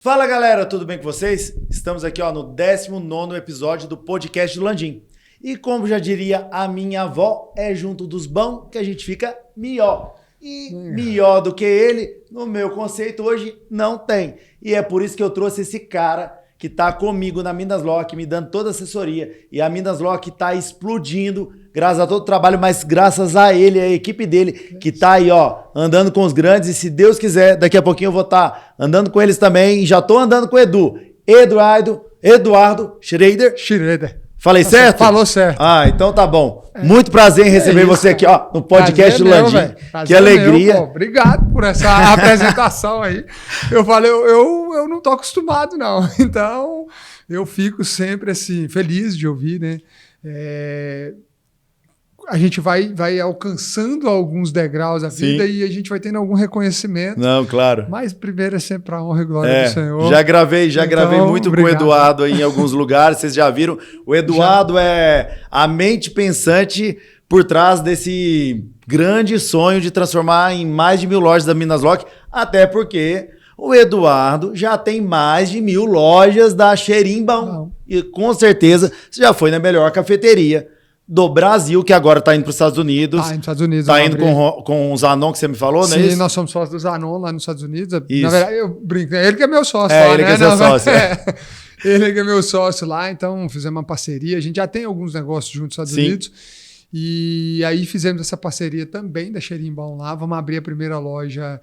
Fala galera, tudo bem com vocês? Estamos aqui no 19º episódio do podcast do Landim. E como já diria a minha avó, é junto dos bons que a gente fica melhor. E melhor do que ele, no meu conceito, hoje não tem. E é por isso que eu trouxe esse cara que tá comigo na Minas Lock, me dando toda a assessoria. E a Minas Lock tá explodindo, graças a todo o trabalho, mas graças a ele, a equipe dele, que tá aí, andando com os grandes. E se Deus quiser, daqui a pouquinho eu vou estar andando com eles também. E já tô andando com o Eduardo Schrader. Falei certo? Falou certo. Ah, então tá bom. Muito prazer em receber você aqui, no podcast do Landim. Que alegria. Meu, obrigado por essa apresentação aí. Eu falei, eu não tô acostumado, não. Então, eu fico sempre assim, feliz de ouvir, né? A gente vai alcançando alguns degraus da vida e a gente vai tendo algum reconhecimento. Não, claro. Mas primeiro é sempre a honra e glória do Senhor. Já gravei muito obrigado. Com o Eduardo aí em alguns lugares, vocês já viram. O Eduardo é a mente pensante por trás desse grande sonho de transformar em mais de 1.000 lojas da Minas Lock, até porque o Eduardo já tem mais de 1.000 lojas da Xerimbão. E com certeza você já foi na melhor cafeteria do Brasil, que agora está indo para os Estados Unidos. Está indo para os Estados Unidos. Está indo com o Zanon, que você me falou, né? Sim, nós somos sócios do Zanon lá nos Estados Unidos. Isso. Na verdade, eu brinco, ele que é meu sócio lá, ele né? Que é seu sócio. Ele que é meu sócio lá, então fizemos uma parceria. A gente já tem alguns negócios juntos nos Estados Unidos. E aí fizemos essa parceria também da Xerimbão lá. Vamos abrir a primeira loja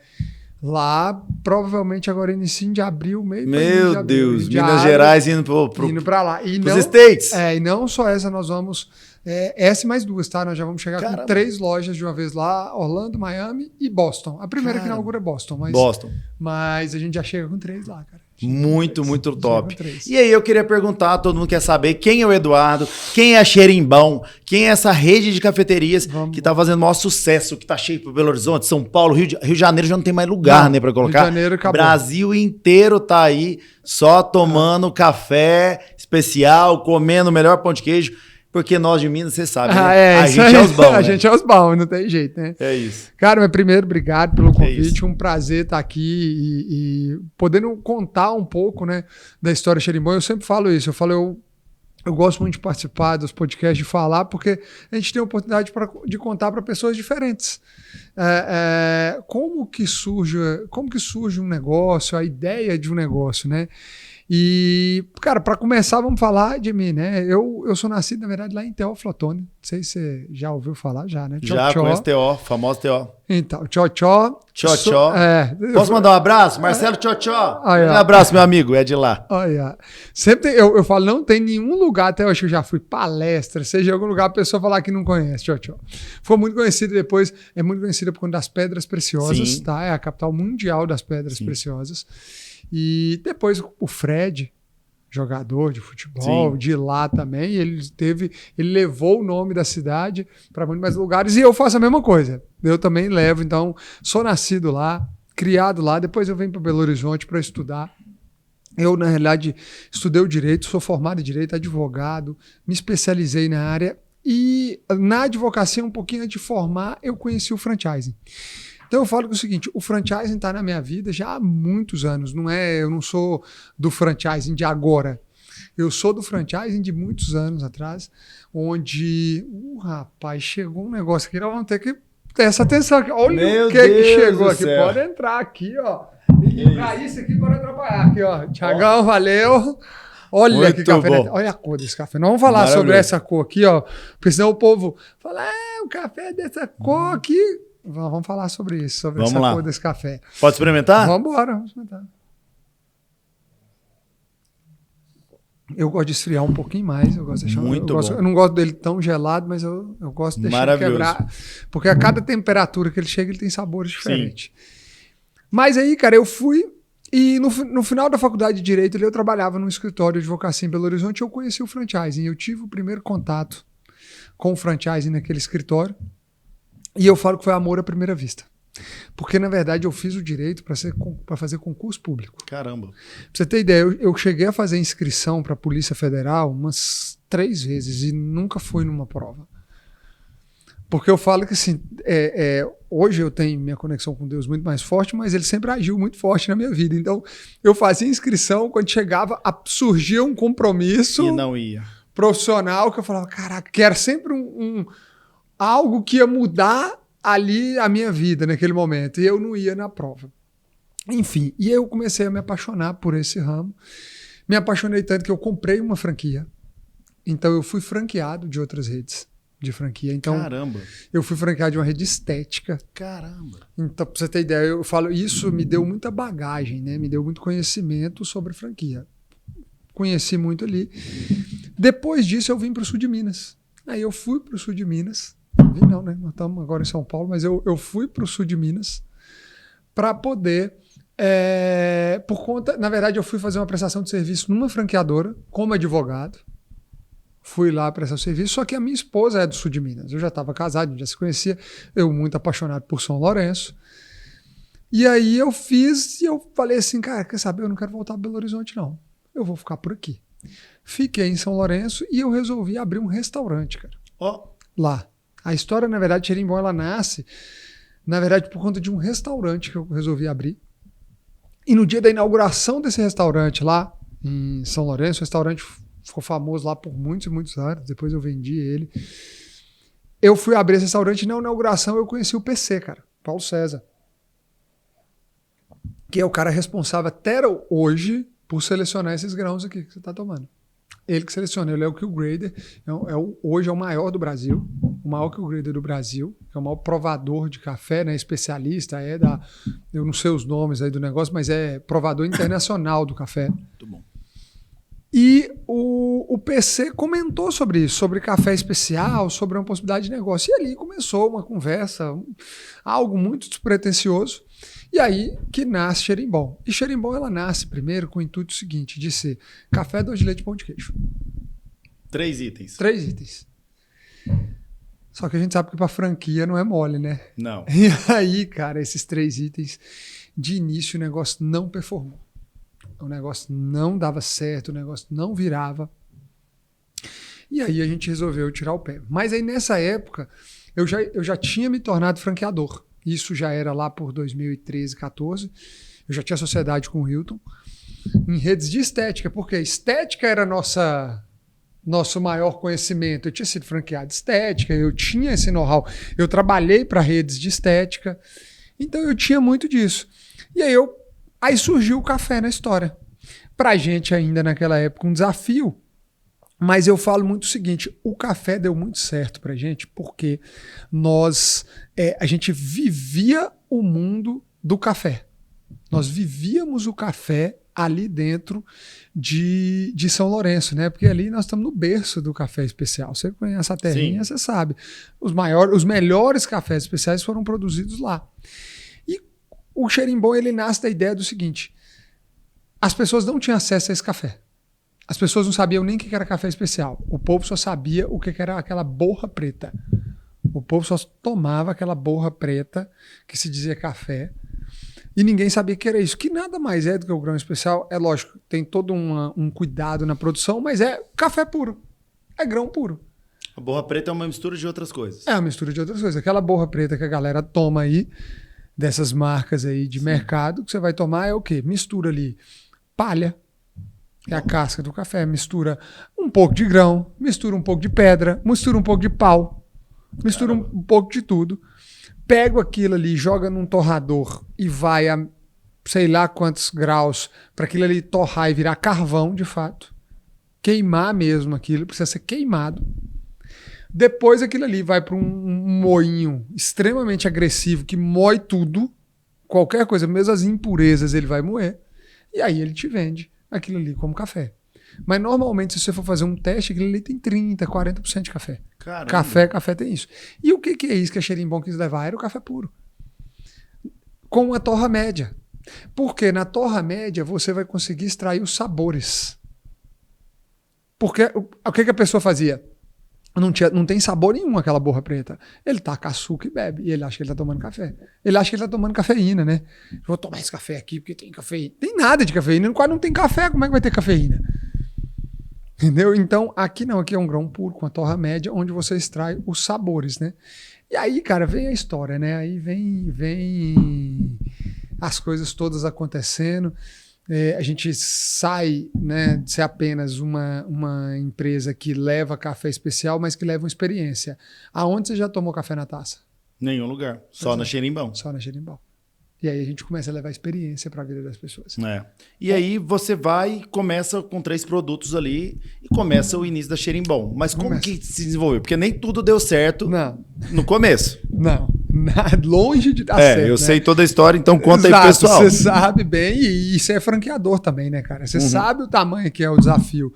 lá, provavelmente agora início de abril, Meu Deus, Minas Gerais indo para lá. E os States. E não só essa, nós vamos... essa e mais duas, tá? Nós já vamos chegar com 3 lojas de uma vez lá, Orlando, Miami e Boston. A primeira que inaugura é Boston. Mas a gente já chega com 3 lá, cara. Muito top. E aí eu queria perguntar, todo mundo quer saber quem é o Eduardo, quem é a Xerimbão, quem é essa rede de cafeterias que tá fazendo o maior sucesso, que tá cheio pro Belo Horizonte, São Paulo, Rio de Janeiro já não tem mais lugar, né, pra colocar. Rio de Janeiro acabou. Brasil inteiro tá aí só tomando café especial, comendo o melhor pão de queijo. Porque nós de Minas, você sabe, né? A gente é os bons, A gente é os bons, não tem jeito, né? É isso. Cara, mas primeiro, obrigado pelo convite. Um prazer estar aqui e podendo contar um pouco, né, da história Xerimbão. Eu sempre falo isso. Eu gosto muito de participar dos podcasts, de falar, porque a gente tem a oportunidade de contar para pessoas diferentes. Como que surge um negócio, a ideia de um negócio, né? E, cara, para começar, vamos falar de mim, né? Eu sou nascido, na verdade, lá em Teófilo Otoni. Não sei se você já ouviu falar, né? Já conheço TO, famoso TO. Então, Tchó. Posso mandar um abraço? Marcelo Tchó. Um abraço, meu amigo, é de lá. Sempre eu falo, não tem nenhum lugar, até hoje eu já fui palestra, seja em algum lugar, a pessoa falar que não conhece Tchó. Ficou muito conhecido depois, é muito conhecida por conta das Pedras Preciosas, tá? É a capital mundial das Pedras Preciosas. E depois o Fred, jogador de futebol, de lá também, ele levou o nome da cidade para muitos mais lugares e eu faço a mesma coisa. Eu também levo, então sou nascido lá, criado lá, depois eu venho para Belo Horizonte para estudar. Eu, na realidade, estudei o direito, sou formado em direito, advogado, me especializei na área e na advocacia, um pouquinho antes de formar, eu conheci o franchising. Então eu falo que é o seguinte, o franchising está na minha vida já há muitos anos, eu não sou do franchising de agora, eu sou do franchising de muitos anos atrás, onde, rapaz, chegou um negócio aqui, nós vamos ter que ter essa atenção aqui, olha o que chegou aqui, pode entrar aqui, e para isso aqui pode atrapalhar, aqui, Thiagão, valeu. Olha muito que café, olha a cor desse café. Não vamos falar sobre essa cor aqui, porque senão o povo fala, o café é dessa cor aqui. Vamos falar sobre isso, sobre essa cor desse café. Pode experimentar? Vamos experimentar. Eu gosto de esfriar um pouquinho mais. Eu gosto de deixar, eu não gosto dele tão gelado, mas eu gosto de deixar ele quebrar. Porque a cada temperatura que ele chega, ele tem sabores diferentes. Mas aí, cara, eu fui e no final da faculdade de Direito, eu trabalhava num escritório de advocacia em Belo Horizonte e eu conheci o franchising. Eu tive o primeiro contato com o franchising naquele escritório. E eu falo que foi amor à primeira vista. Porque, na verdade, eu fiz o direito para fazer concurso público. Caramba. Pra você ter ideia, eu cheguei a fazer inscrição para a Polícia Federal umas 3 vezes e nunca fui numa prova. Porque eu falo que assim, hoje eu tenho minha conexão com Deus muito mais forte, mas ele sempre agiu muito forte na minha vida. Então, eu fazia inscrição, quando chegava, surgia um compromisso E não ia. profissional que eu falava, caraca, que era sempre algo que ia mudar ali a minha vida naquele momento. E eu não ia na prova. Enfim, e eu comecei a me apaixonar por esse ramo. Me apaixonei tanto que eu comprei uma franquia. Então, eu fui franqueado de outras redes de franquia. Então, Caramba. eu fui franqueado de uma rede estética. Caramba. Então, pra você ter ideia, eu falo, isso me deu muita bagagem, né? Me deu muito conhecimento sobre franquia. Conheci muito ali. Depois disso, eu vim para o sul de Minas. Aí eu fui para o sul de Minas. Vim não, né? Nós estamos agora em São Paulo, mas eu fui para o sul de Minas para poder... por conta... Na verdade, eu fui fazer uma prestação de serviço numa franqueadora, como advogado. Fui lá prestar o serviço, só que a minha esposa é do sul de Minas. Eu já estava casado, a gente já se conhecia. Eu muito apaixonado por São Lourenço. E aí eu fiz e eu falei assim, cara, quer saber? Eu não quero voltar para Belo Horizonte, não. Eu vou ficar por aqui. Fiquei em São Lourenço e eu resolvi abrir um restaurante, cara. Lá. A história, na verdade, Xerimbom, ela nasce, na verdade, por conta de um restaurante que eu resolvi abrir. E no dia da inauguração desse restaurante lá, em São Lourenço, o restaurante ficou famoso lá por muitos e muitos anos, depois eu vendi ele. Eu fui abrir esse restaurante e na inauguração eu conheci o PC, cara, Paulo César. Que é o cara responsável até hoje por selecionar esses grãos aqui que você está tomando. Ele que seleciona, ele é o Q Grader, hoje é o maior do Brasil, o maior Q Grader do Brasil, é o maior provador de café, né, especialista, eu não sei os nomes aí do negócio, mas é provador internacional do café. Muito bom. E o PC comentou sobre isso, sobre café especial, sobre uma possibilidade de negócio. E ali começou uma conversa, algo muito despretensioso. E aí que nasce Xerimbom. E Xerimbom, ela nasce primeiro com o intuito seguinte, de ser café, doce de leite e pão de queijo. 3 itens. 3 itens. Só que a gente sabe que para franquia não é mole, né? Não. E aí, cara, esses 3 itens, de início o negócio não performou. O negócio não dava certo, o negócio não virava. E aí a gente resolveu tirar o pé. Mas aí nessa época, eu já tinha me tornado franqueador. Isso já era lá por 2013, 14. Eu já tinha sociedade com o Hilton. Em redes de estética, porque estética era nosso maior conhecimento. Eu tinha sido franqueado de estética, eu tinha esse know-how. Eu trabalhei para redes de estética. Então eu tinha muito disso. E aí surgiu o café na história. Pra gente ainda naquela época um desafio, mas eu falo muito o seguinte, o café deu muito certo pra gente porque a gente vivia o mundo do café. Nós vivíamos o café ali dentro de São Lourenço, né? Porque ali nós estamos no berço do café especial. Você conhece a terrinha, você sabe. Os melhores cafés especiais foram produzidos lá. O Xerimbom, ele nasce da ideia do seguinte, as pessoas não tinham acesso a esse café. As pessoas não sabiam nem o que era café especial. O povo só sabia o que era aquela borra preta. O povo só tomava aquela borra preta que se dizia café e ninguém sabia que era isso. Que nada mais é do que o grão especial. É lógico, tem todo um cuidado na produção, mas é café puro. É grão puro. A borra preta é uma mistura de outras coisas. É uma mistura de outras coisas. Aquela borra preta que a galera toma aí, dessas marcas aí de mercado, que você vai tomar é o quê? Mistura ali palha, que é a casca do café, mistura um pouco de grão, mistura um pouco de pedra, mistura um pouco de pau, mistura um pouco de tudo. Pego aquilo ali, joga num torrador e vai a sei lá quantos graus para aquilo ali torrar e virar carvão, de fato. Queimar mesmo aquilo, precisa ser queimado. Depois aquilo ali vai para um moinho extremamente agressivo que moe tudo, qualquer coisa, mesmo as impurezas ele vai moer, e aí ele te vende aquilo ali como café. Mas normalmente se você for fazer um teste, aquilo ali tem 30%, 40% de café. Caramba. Café tem isso. E o que é isso que a Xerimbom quis levar? Era o café puro. Com a torra média. Porque na torra média você vai conseguir extrair os sabores. Porque o que a pessoa fazia? Não tem sabor nenhum aquela borra preta. Ele taca açúcar e bebe. E ele acha que ele tá tomando café. Ele acha que ele tá tomando cafeína, né? Vou tomar esse café aqui porque tem cafeína. Tem nada de cafeína. Quase não tem café. Como é que vai ter cafeína? Entendeu? Então, aqui não, aqui é um grão puro com a torra média, onde você extrai os sabores, né? E aí, cara, vem a história, né? Aí vem as coisas todas acontecendo. A gente sai, né, de ser apenas uma empresa que leva café especial, mas que leva uma experiência. Aonde você já tomou café na taça? Nenhum lugar. Só na Xerimbão. Só na Xerimbão. E aí a gente começa a levar experiência para a vida das pessoas. E aí você vai e começa com 3 produtos ali e começa o início da Xerimbão. Mas como que se desenvolveu? Porque nem tudo deu certo no começo. Não, longe de dar certo. Eu sei toda a história, então conta aí pro pessoal. Você sabe bem, e você é franqueador também, né, cara? Você sabe o tamanho que é o desafio.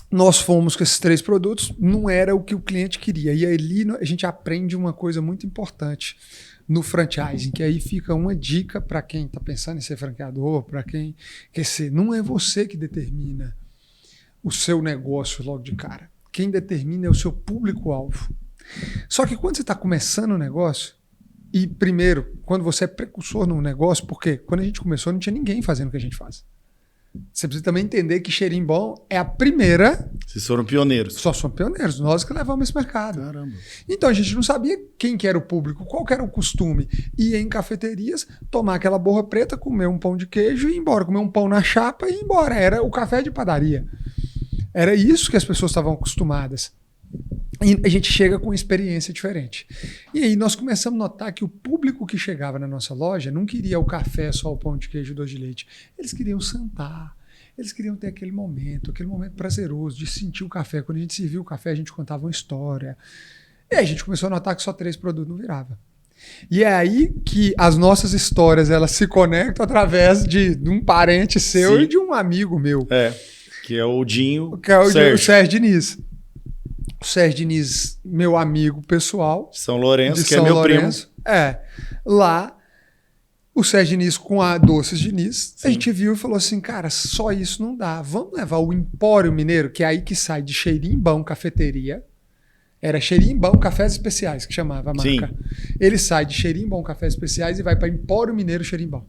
Nós fomos com esses 3 produtos, não era o que o cliente queria. E ali a gente aprende uma coisa muito importante no franchising, que aí fica uma dica para quem está pensando em ser franqueador, para quem quer ser. Não é você que determina o seu negócio logo de cara. Quem determina é o seu público-alvo. Só que quando você está começando o negócio, e primeiro, quando você é precursor no negócio, porque quando a gente começou não tinha ninguém fazendo o que a gente faz. Você precisa também entender que Xerimbão é a primeira... Vocês foram pioneiros. Só somos pioneiros, nós que levamos esse mercado. Caramba. Então a gente não sabia quem que era o público, qual que era o costume. Ia em cafeterias, tomar aquela borra preta, comer um pão de queijo e ir embora. Comer um pão na chapa e ir embora. Era o café de padaria. Era isso que as pessoas estavam acostumadas. E a gente chega com experiência diferente. E aí nós começamos a notar que o público que chegava na nossa loja não queria o café, só o pão de queijo e o doce de leite. Eles queriam sentar. Eles queriam ter aquele momento prazeroso de sentir o café. Quando a gente serviu o café, a gente contava uma história. E aí a gente começou a notar que só 3 produtos não virava. E é aí que as nossas histórias elas se conectam através de um parente seu e de um amigo meu. Que é o Dinho, que é o Sérgio Diniz. O Sérgio Diniz, meu amigo pessoal. São Lourenço, que é meu primo. Lá, o Sérgio Diniz com a Doces Diniz, a gente viu e falou assim, cara, só isso não dá. Vamos levar o Empório Mineiro, que é aí que sai de Xerimbão Cafeteria. Era Xerimbão Cafés Especiais, que chamava a marca. Ele sai de Xerimbão Cafés Especiais e vai para Empório Mineiro Xerimbão.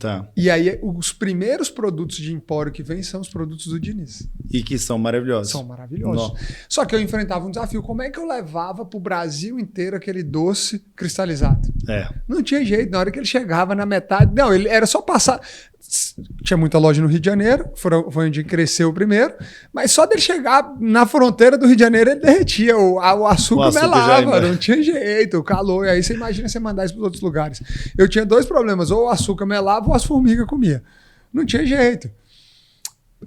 Tá. E aí, os primeiros produtos de Empório que vêm são os produtos do Diniz. E que são maravilhosos. São maravilhosos. Só que eu enfrentava um desafio. Como é que eu levava pro Brasil inteiro aquele doce cristalizado? Não tinha jeito. Na hora que ele chegava na metade... Não, ele era só passar... Tinha muita loja no Rio de Janeiro, foi onde cresceu primeiro, mas só dele chegar na fronteira do Rio de Janeiro ele derretia, o açúcar melava, não tinha jeito, o calor, e aí você imagina você mandar isso para outros lugares. Eu tinha 2 problemas, ou o açúcar melava ou as formigas comia, não tinha jeito.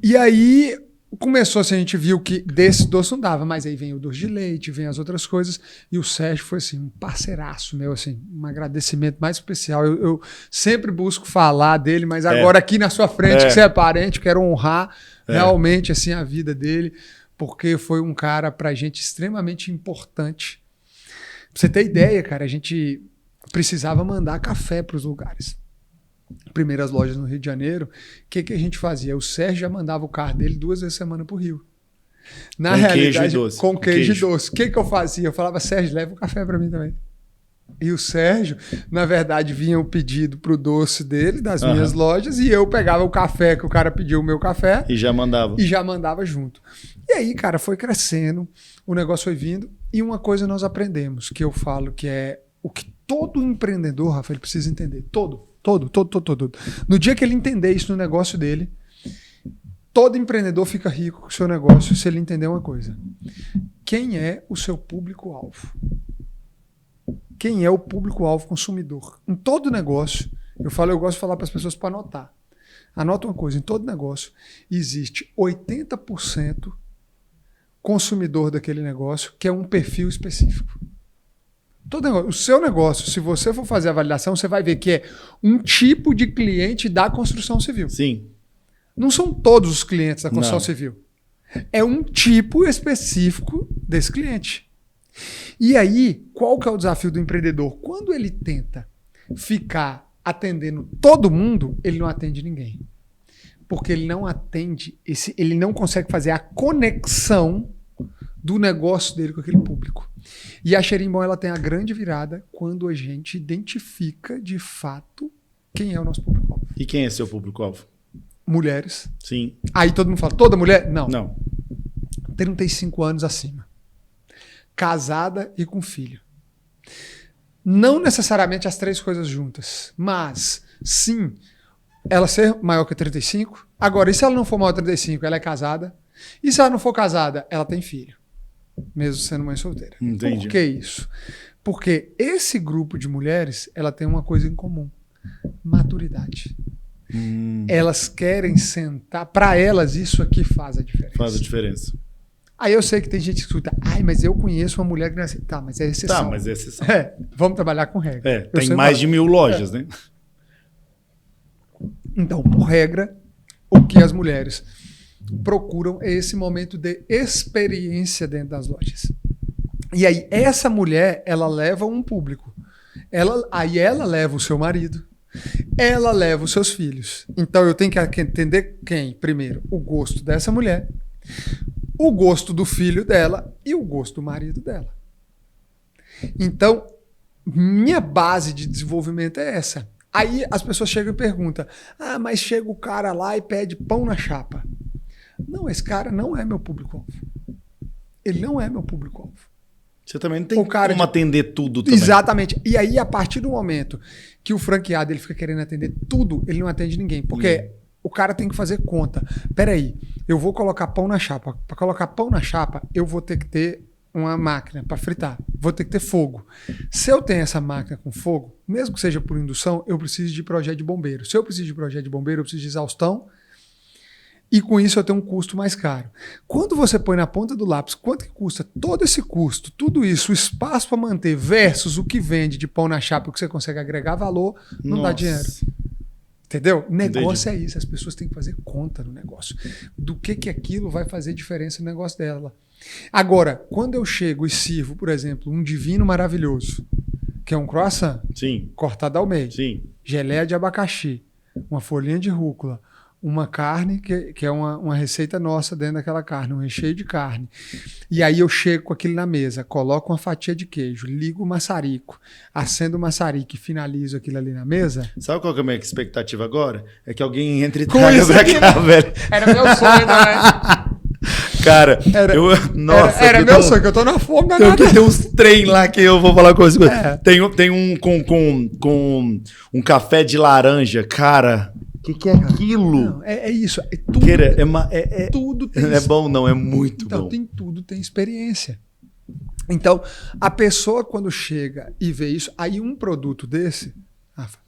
E aí começou assim, a gente viu que desse doce não dava, mas aí vem o doce de leite, vem as outras coisas, e o Sérgio foi assim, um parceiraço meu, assim, um agradecimento mais especial. Eu sempre busco falar dele, mas agora aqui na sua frente, que você é parente, quero honrar realmente assim, a vida dele, porque foi um cara pra gente extremamente importante. Pra você ter ideia, cara, a gente precisava mandar café pros lugares. Primeiras lojas no Rio de Janeiro, o que a gente fazia? O Sérgio já mandava o carro dele 2 vezes a semana pro Rio. Na realidade, com queijo e doce. O que eu fazia? Eu falava, Sérgio, leva o café para mim também. E o Sérgio, na verdade, vinha o pedido pro doce dele, das minhas lojas, e eu pegava o café que o cara pediu, o meu café. E já mandava. E já mandava junto. E aí, cara, foi crescendo, o negócio foi vindo, e uma coisa nós aprendemos, que eu falo que é o que todo empreendedor, Rafa, ele precisa entender. Todo. No dia que ele entender isso no negócio dele, todo empreendedor fica rico com o seu negócio se ele entender uma coisa. Quem é o seu público-alvo? Quem é o público-alvo consumidor? Em todo negócio, eu gosto de falar para as pessoas para anotar. Anota uma coisa, em todo negócio existe 80% consumidor daquele negócio que é um perfil específico. O seu negócio, se você for fazer a validação, você vai ver que é um tipo de cliente da construção civil. Sim. Não são todos os clientes da construção civil. É um tipo específico desse cliente. E aí, qual que é o desafio do empreendedor? Quando ele tenta ficar atendendo todo mundo, ele não atende ninguém. Porque ele não atende, ele não consegue fazer a conexão do negócio dele com aquele público. E a Xerimbão, ela tem a grande virada quando a gente identifica de fato quem é o nosso público-alvo. E quem é seu público-alvo? mulheres. Sim. Aí todo mundo fala, toda mulher? Não. Não. 35 anos acima. Casada e com filho. Não necessariamente as 3 coisas juntas, mas sim, ela ser maior que 35. Agora, e se ela não for maior que 35, ela é casada? E se ela não for casada, ela tem filho, mesmo sendo mãe solteira. Entendi. Por que isso? Porque esse grupo de mulheres, ela tem uma coisa em comum: maturidade. Elas querem sentar, para elas isso aqui faz a diferença. Faz a diferença. Aí eu sei que tem gente que escuta, mas eu conheço uma mulher que não é assim. Tá, mas é exceção. Tá, mas é exceção. Vamos trabalhar com regra. Tem mais de 1000 lojas, né? Então, por regra, o que as mulheres procuram é esse momento de experiência dentro das lojas. E aí, essa mulher, ela leva um público. Aí ela leva o seu marido, ela leva os seus filhos. Então, eu tenho que entender primeiro, o gosto dessa mulher, o gosto do filho dela e o gosto do marido dela. Então, minha base de desenvolvimento é essa. Aí as pessoas chegam e perguntam, mas chega o cara lá e pede pão na chapa. Não, esse cara não é meu público-alvo. Ele não é meu público-alvo. Você também não tem como atender tudo também. Exatamente. E aí, a partir do momento que o franqueado ele fica querendo atender tudo, ele não atende ninguém. Porque o cara tem que fazer conta. Peraí, eu vou colocar pão na chapa. Para colocar pão na chapa, eu vou ter que ter uma máquina para fritar. Vou ter que ter fogo. Se eu tenho essa máquina com fogo, mesmo que seja por indução, eu preciso de projeto de bombeiro. Se eu preciso de projeto de bombeiro, eu preciso de exaustão. E com isso eu tenho um custo mais caro. Quando você põe na ponta do lápis quanto que custa todo esse custo, tudo isso, o espaço para manter versus o que vende de pão na chapa, o que você consegue agregar valor, não dá dinheiro. Entendeu? Negócio é isso. As pessoas têm que fazer conta no negócio. Do que aquilo vai fazer diferença no negócio dela. Agora, quando eu chego e sirvo, por exemplo, um divino maravilhoso, que é um croissant, cortado ao meio, geleia de abacaxi, uma folhinha de rúcula, uma carne, que é uma receita nossa dentro daquela carne, um recheio de carne. E aí eu chego com aquilo na mesa, coloco uma fatia de queijo, ligo o maçarico, acendo o maçarico e finalizo aquilo ali na mesa. Sabe qual que é a minha expectativa agora? É que alguém entre e traga pra cá, velho. Era meu sonho, né? Cara, era meu sonho, que eu tô na fome danada. Tem uns trem lá que eu vou falar com você. Tem um com um café de laranja, cara. O que é aquilo? Não, é isso. Tudo tem. Não é bom, não, é muito bom. Então, tudo tem experiência. Então, a pessoa quando chega e vê isso, aí um produto desse, Rafa,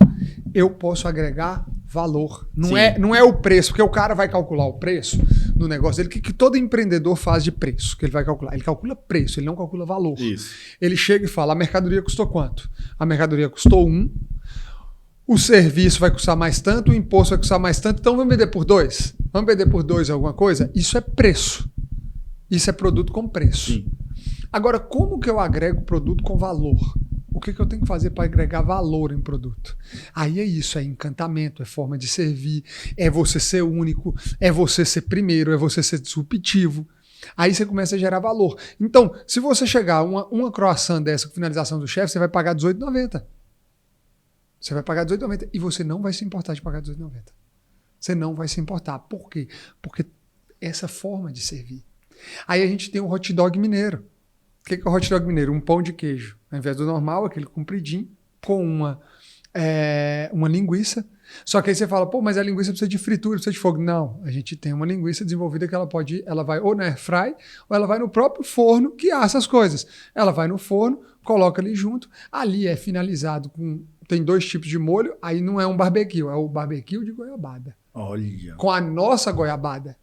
eu posso agregar valor. Não é o preço, porque o cara vai calcular o preço no negócio dele, que todo empreendedor faz de preço, que ele vai calcular. Ele calcula preço, ele não calcula valor. Isso. Ele chega e fala, a mercadoria custou quanto? A mercadoria custou 1, o serviço vai custar mais tanto, o imposto vai custar mais tanto, então vamos vender por 2? Vamos vender por 2 alguma coisa? Isso é preço. Isso é produto com preço. Sim. Agora, como que eu agrego produto com valor? O que eu tenho que fazer para agregar valor em produto? Aí é isso, é encantamento, é forma de servir, é você ser único, é você ser primeiro, é você ser disruptivo. Aí você começa a gerar valor. Então, se você chegar uma croissant dessa com finalização do chefe, você vai pagar R$18,90. Você vai pagar R$18,90 e você não vai se importar de pagar R$18,90. Você não vai se importar. Por quê? Porque essa forma de servir. Aí a gente tem o hot dog mineiro. O que é o hot dog mineiro? Um pão de queijo. Ao invés do normal, aquele compridinho, com uma linguiça. Só que aí você fala, mas a linguiça precisa de fritura, precisa de fogo. Não, a gente tem uma linguiça desenvolvida que ela vai ou na air fry, ou ela vai no próprio forno que assa as coisas. Ela vai no forno, coloca ali junto, ali é finalizado tem 2 tipos de molho, aí não é um barbecue, é o barbecue de goiabada. Olha. Com a nossa goiabada.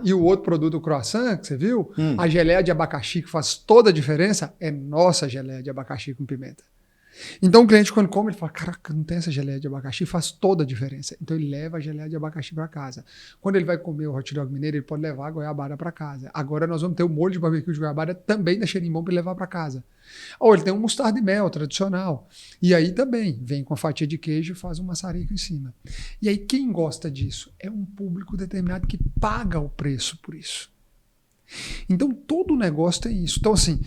E o outro produto, o croissant, que você viu, a geleia de abacaxi, que faz toda a diferença, é nossa geleia de abacaxi com pimenta. Então o cliente, quando come, ele fala, caraca, não tem essa geleia de abacaxi, faz toda a diferença. Então ele leva a geleia de abacaxi para casa. Quando ele vai comer o hot dog mineiro, ele pode levar a goiabada para casa. Agora nós vamos ter o molho de barbecue de goiabada também da cheirinho bom para ele levar para casa. Ou ele tem um mostarda e mel tradicional. E aí também vem com a fatia de queijo e faz um maçarico em cima. E aí quem gosta disso? É um público determinado que paga o preço por isso. Então todo negócio tem isso. Então assim,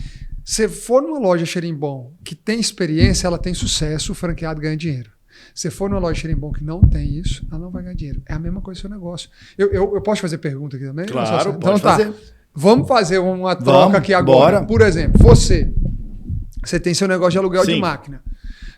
se for numa loja cheirinho bom, que tem experiência, ela tem sucesso, o franqueado ganha dinheiro. Se for numa loja Xerimbom que não tem isso, ela não vai ganhar dinheiro. É a mesma coisa do seu negócio. Eu posso fazer pergunta aqui também? Claro, então, pode fazer. Vamos fazer uma troca aqui agora. Bora. Por exemplo, você tem seu negócio de aluguel de máquina.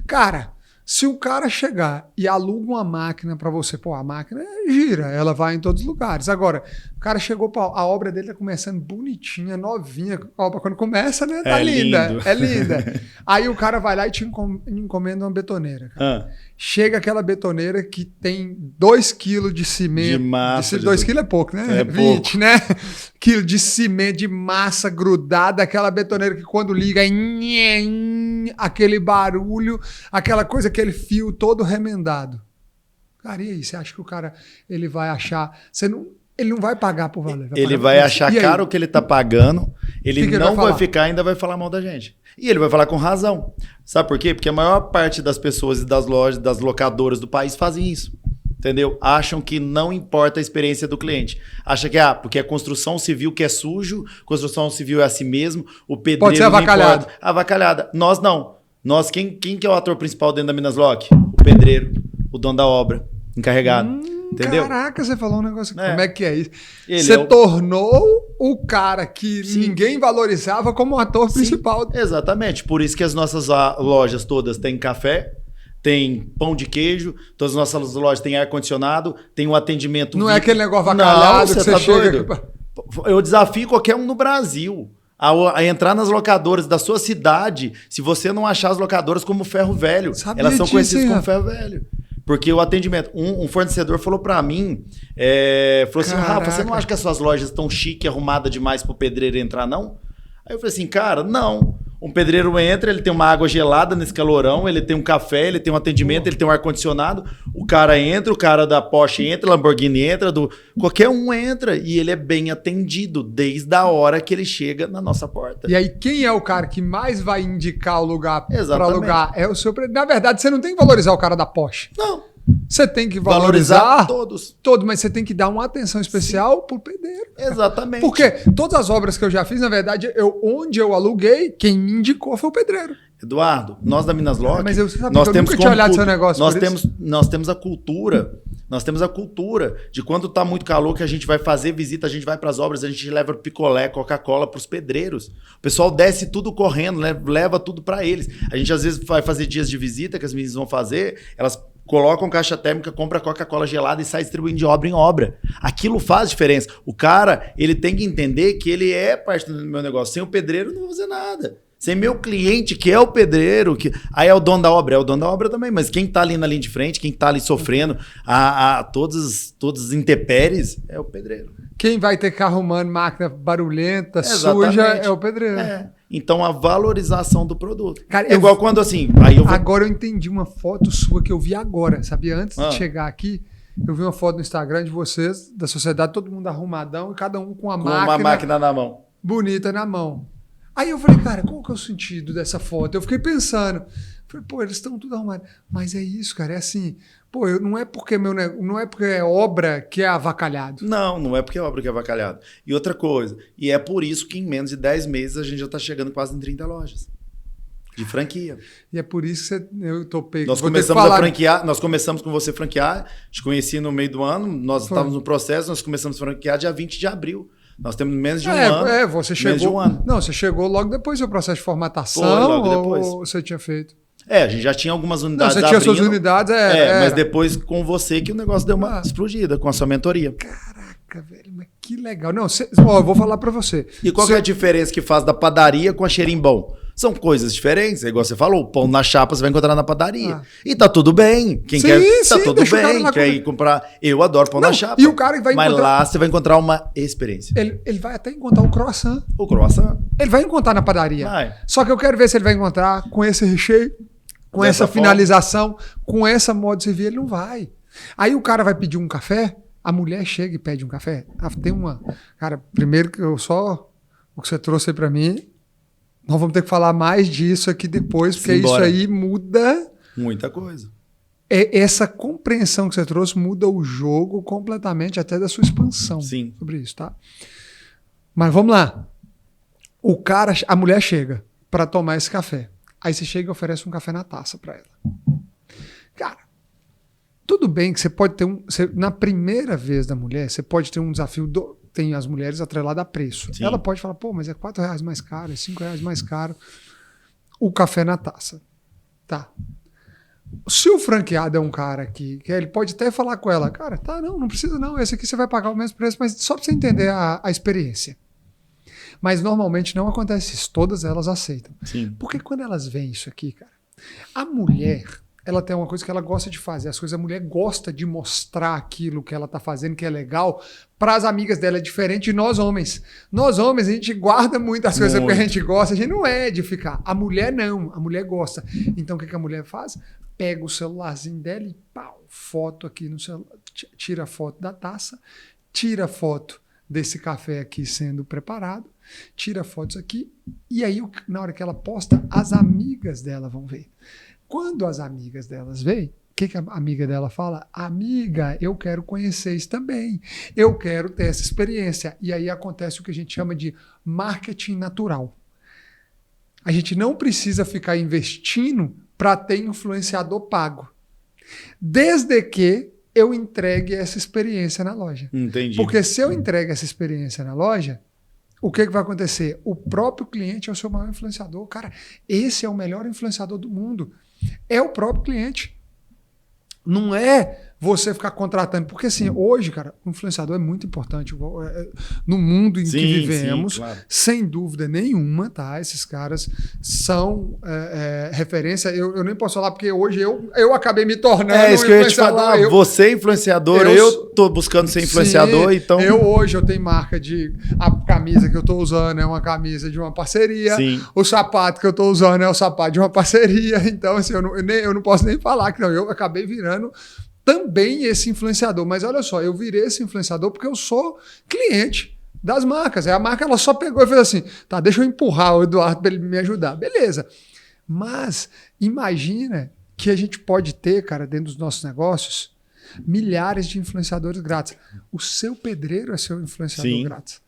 Cara, se o cara chegar e aluga uma máquina para você, pô, a máquina gira, ela vai em todos os lugares. Agora, o cara chegou, a obra dele tá começando bonitinha, novinha. A obra quando começa, né? Tá linda. Lindo. É linda. Aí o cara vai lá e te encomenda uma betoneira. Cara. Chega aquela betoneira que tem 2 kg de cimento. De massa. 2 kg é pouco, né? É 20, pouco. né? Quilo de cimento, de massa grudada, aquela betoneira que quando liga, aquele barulho, aquela coisa, aquele fio todo remendado. Cara, e aí? Você acha que o cara ele vai achar... Ele não vai pagar por valor. Ele vai achar caro o que ele tá pagando, ele não vai ficar, ainda vai falar mal da gente. E ele vai falar com razão. Sabe por quê? Porque a maior parte das pessoas e das lojas, das locadoras do país fazem isso. Entendeu? Acham que não importa a experiência do cliente. Acha que, porque é construção civil que é sujo, construção civil é assim mesmo, o pedreiro pode ser avacalhado. Avacalhada. Nós não. Nós, quem que é o ator principal dentro da Minas Lock? O pedreiro, o dono da obra, encarregado. Entendeu? Caraca, você falou um negócio. Como é que é isso? Ele você tornou o cara que ninguém valorizava como o ator principal. Exatamente. Por isso que as nossas lojas todas têm café, tem pão de queijo, todas as nossas lojas têm ar-condicionado, tem um atendimento... Não é aquele negócio avacalhado que você chega... Doido. Eu desafio qualquer um no Brasil a entrar nas locadoras da sua cidade, se você não achar as locadoras como ferro velho. Elas são conhecidas como ferro velho. Porque o atendimento... Um fornecedor falou pra mim, falou assim, Rafa, você não acha que as suas lojas estão chique, arrumadas demais pro pedreiro entrar, não? Aí eu falei assim, cara, não. Um pedreiro entra, ele tem uma água gelada nesse calorão, ele tem um café, ele tem um atendimento, ele tem um ar-condicionado. O cara entra, o cara da Porsche entra, Lamborghini entra, qualquer um entra e ele é bem atendido desde a hora que ele chega na nossa porta. E aí, quem é o cara que mais vai indicar o lugar para alugar? É o seu... Na verdade, você não tem que valorizar o cara da Porsche. Não. Você tem que valorizar todos, mas você tem que dar uma atenção especial pro pedreiro. Exatamente. Porque todas as obras que eu já fiz, na verdade, onde eu aluguei, quem me indicou foi o pedreiro. Eduardo, nós da Minas Lock, mas eu nunca tinha olhado seu negócio. Nós temos a cultura. Nós temos a cultura de quando tá muito calor que a gente vai fazer visita, a gente vai para as obras, a gente leva picolé, Coca-Cola para os pedreiros. O pessoal desce tudo correndo, leva tudo para eles. A gente às vezes vai fazer dias de visita que as meninas vão fazer, elas colocam caixa térmica, compra Coca-Cola gelada e sai distribuindo de obra em obra. Aquilo faz diferença. O cara, ele tem que entender que ele é parte do meu negócio. Sem o pedreiro, eu não vou fazer nada. Sem meu cliente, que é o pedreiro, aí é o dono da obra também, mas quem tá ali na linha de frente, quem tá ali sofrendo todos os intempéries, é o pedreiro. Quem vai ter carro humano, máquina barulhenta, suja, é o pedreiro. Então, a valorização do produto. Cara, igual quando assim... Agora eu entendi uma foto sua que eu vi agora, sabia? Antes de chegar aqui, eu vi uma foto no Instagram de vocês, da sociedade, todo mundo arrumadão, e cada um com uma máquina na mão. Bonita na mão. Aí eu falei, cara, qual que é o sentido dessa foto? Eu fiquei pensando. Falei, pô, eles estão tudo arrumados. Mas é isso, cara, é assim... Pô, não é porque é obra que é avacalhado. Não é porque é obra que é avacalhado. E outra coisa, e é por isso que em menos de 10 meses a gente já está chegando quase em 30 lojas de franquia. E é por isso que eu topei. Nós começamos a franquear, nós começamos com você franquear, te conheci no meio do ano, nós estávamos no processo, nós começamos a franquear dia 20 de abril. Nós temos menos de um ano. Você chegou. De um ano. Não, você chegou logo depois do processo de formatação. Logo depois. Ou você tinha feito? A gente já tinha algumas unidades. Não, você tinha suas unidades, mas depois com você que o negócio deu uma explodida com a sua mentoria. Caraca, velho, mas que legal. Não, eu vou falar pra você. E qual que é a diferença que faz da padaria com a Xerimbom? São coisas diferentes, é igual você falou, o pão na chapa você vai encontrar na padaria. E tá tudo bem. Quem quer, tá tudo bem. Quer ir comprar. Eu adoro pão na chapa. E o cara vai mas lá você vai encontrar uma experiência. Ele vai até encontrar o croissant. O croissant. Ele vai encontrar na padaria. Vai. Só que eu quero ver se ele vai encontrar com esse recheio, com essa finalização, com essa modo de servir. Ele não vai. Aí o cara vai pedir um café, a mulher chega e pede um café. Tem uma... Cara, primeiro que o que você trouxe aí pra mim... Nós vamos ter que falar mais disso aqui depois, porque isso aí muda... Muita coisa. Essa compreensão que você trouxe muda o jogo completamente, até da sua expansão. Sim. Sobre isso, tá? Mas vamos lá. A mulher chega para tomar esse café. Aí você chega e oferece um café na taça para ela. Cara, Tudo bem que você pode ter na primeira vez da mulher, você pode ter um desafio, tem as mulheres atreladas a preço. Sim. Ela pode falar, pô, mas é R$4 mais caro, é R$5 mais caro o café na taça. Tá. Se o franqueado é um cara que ele pode até falar com ela, cara, tá, não precisa não, esse aqui você vai pagar o mesmo preço, mas só pra você entender a experiência. Mas normalmente não acontece isso, todas elas aceitam. Sim. Porque quando elas veem isso aqui, cara, a mulher, ela tem uma coisa que ela gosta de fazer, a mulher gosta de mostrar aquilo que ela tá fazendo, que é legal, para as amigas dela, é diferente de nós homens. Nós homens, a gente guarda muito as coisas que a gente gosta, a gente não é de ficar. A mulher não, a mulher gosta. Então o que a mulher faz? Pega o celularzinho dela e pau, foto aqui no celular, tira a foto da taça, tira a foto desse café aqui sendo preparado, tira fotos aqui, e aí na hora que ela posta, as amigas dela vão ver. Quando as amigas delas veem, o que a amiga dela fala? Amiga, eu quero conhecer isso também. Eu quero ter essa experiência. E aí acontece o que a gente chama de marketing natural. A gente não precisa ficar investindo para ter influenciador pago. Desde que eu entregue essa experiência na loja. Entendi. Porque se eu entrego essa experiência na loja, o que vai acontecer? O próprio cliente é o seu maior influenciador. Cara, esse é o melhor influenciador do mundo. É o próprio cliente. Não é você ficar contratando. Porque assim, hoje, cara, o influenciador é muito importante. No mundo em que vivemos, claro. Sem dúvida nenhuma, tá? Esses caras são referência. Eu nem posso falar porque hoje eu acabei me tornando isso que eu ia te falar. Você é influenciador, eu tô buscando ser influenciador, então... Hoje eu tenho marca de... A camisa que eu tô usando é uma camisa de uma parceria. Sim. O sapato que eu tô usando é o sapato de uma parceria. Então, assim, eu não posso nem falar que não. Eu acabei virando também esse influenciador. Mas olha só, eu virei esse influenciador porque eu sou cliente das marcas. A marca ela só pegou e fez assim, tá, deixa eu empurrar o Eduardo para ele me ajudar. Beleza. Mas imagina que a gente pode ter, cara, dentro dos nossos negócios, milhares de influenciadores grátis. O seu pedreiro é seu influenciador grátis.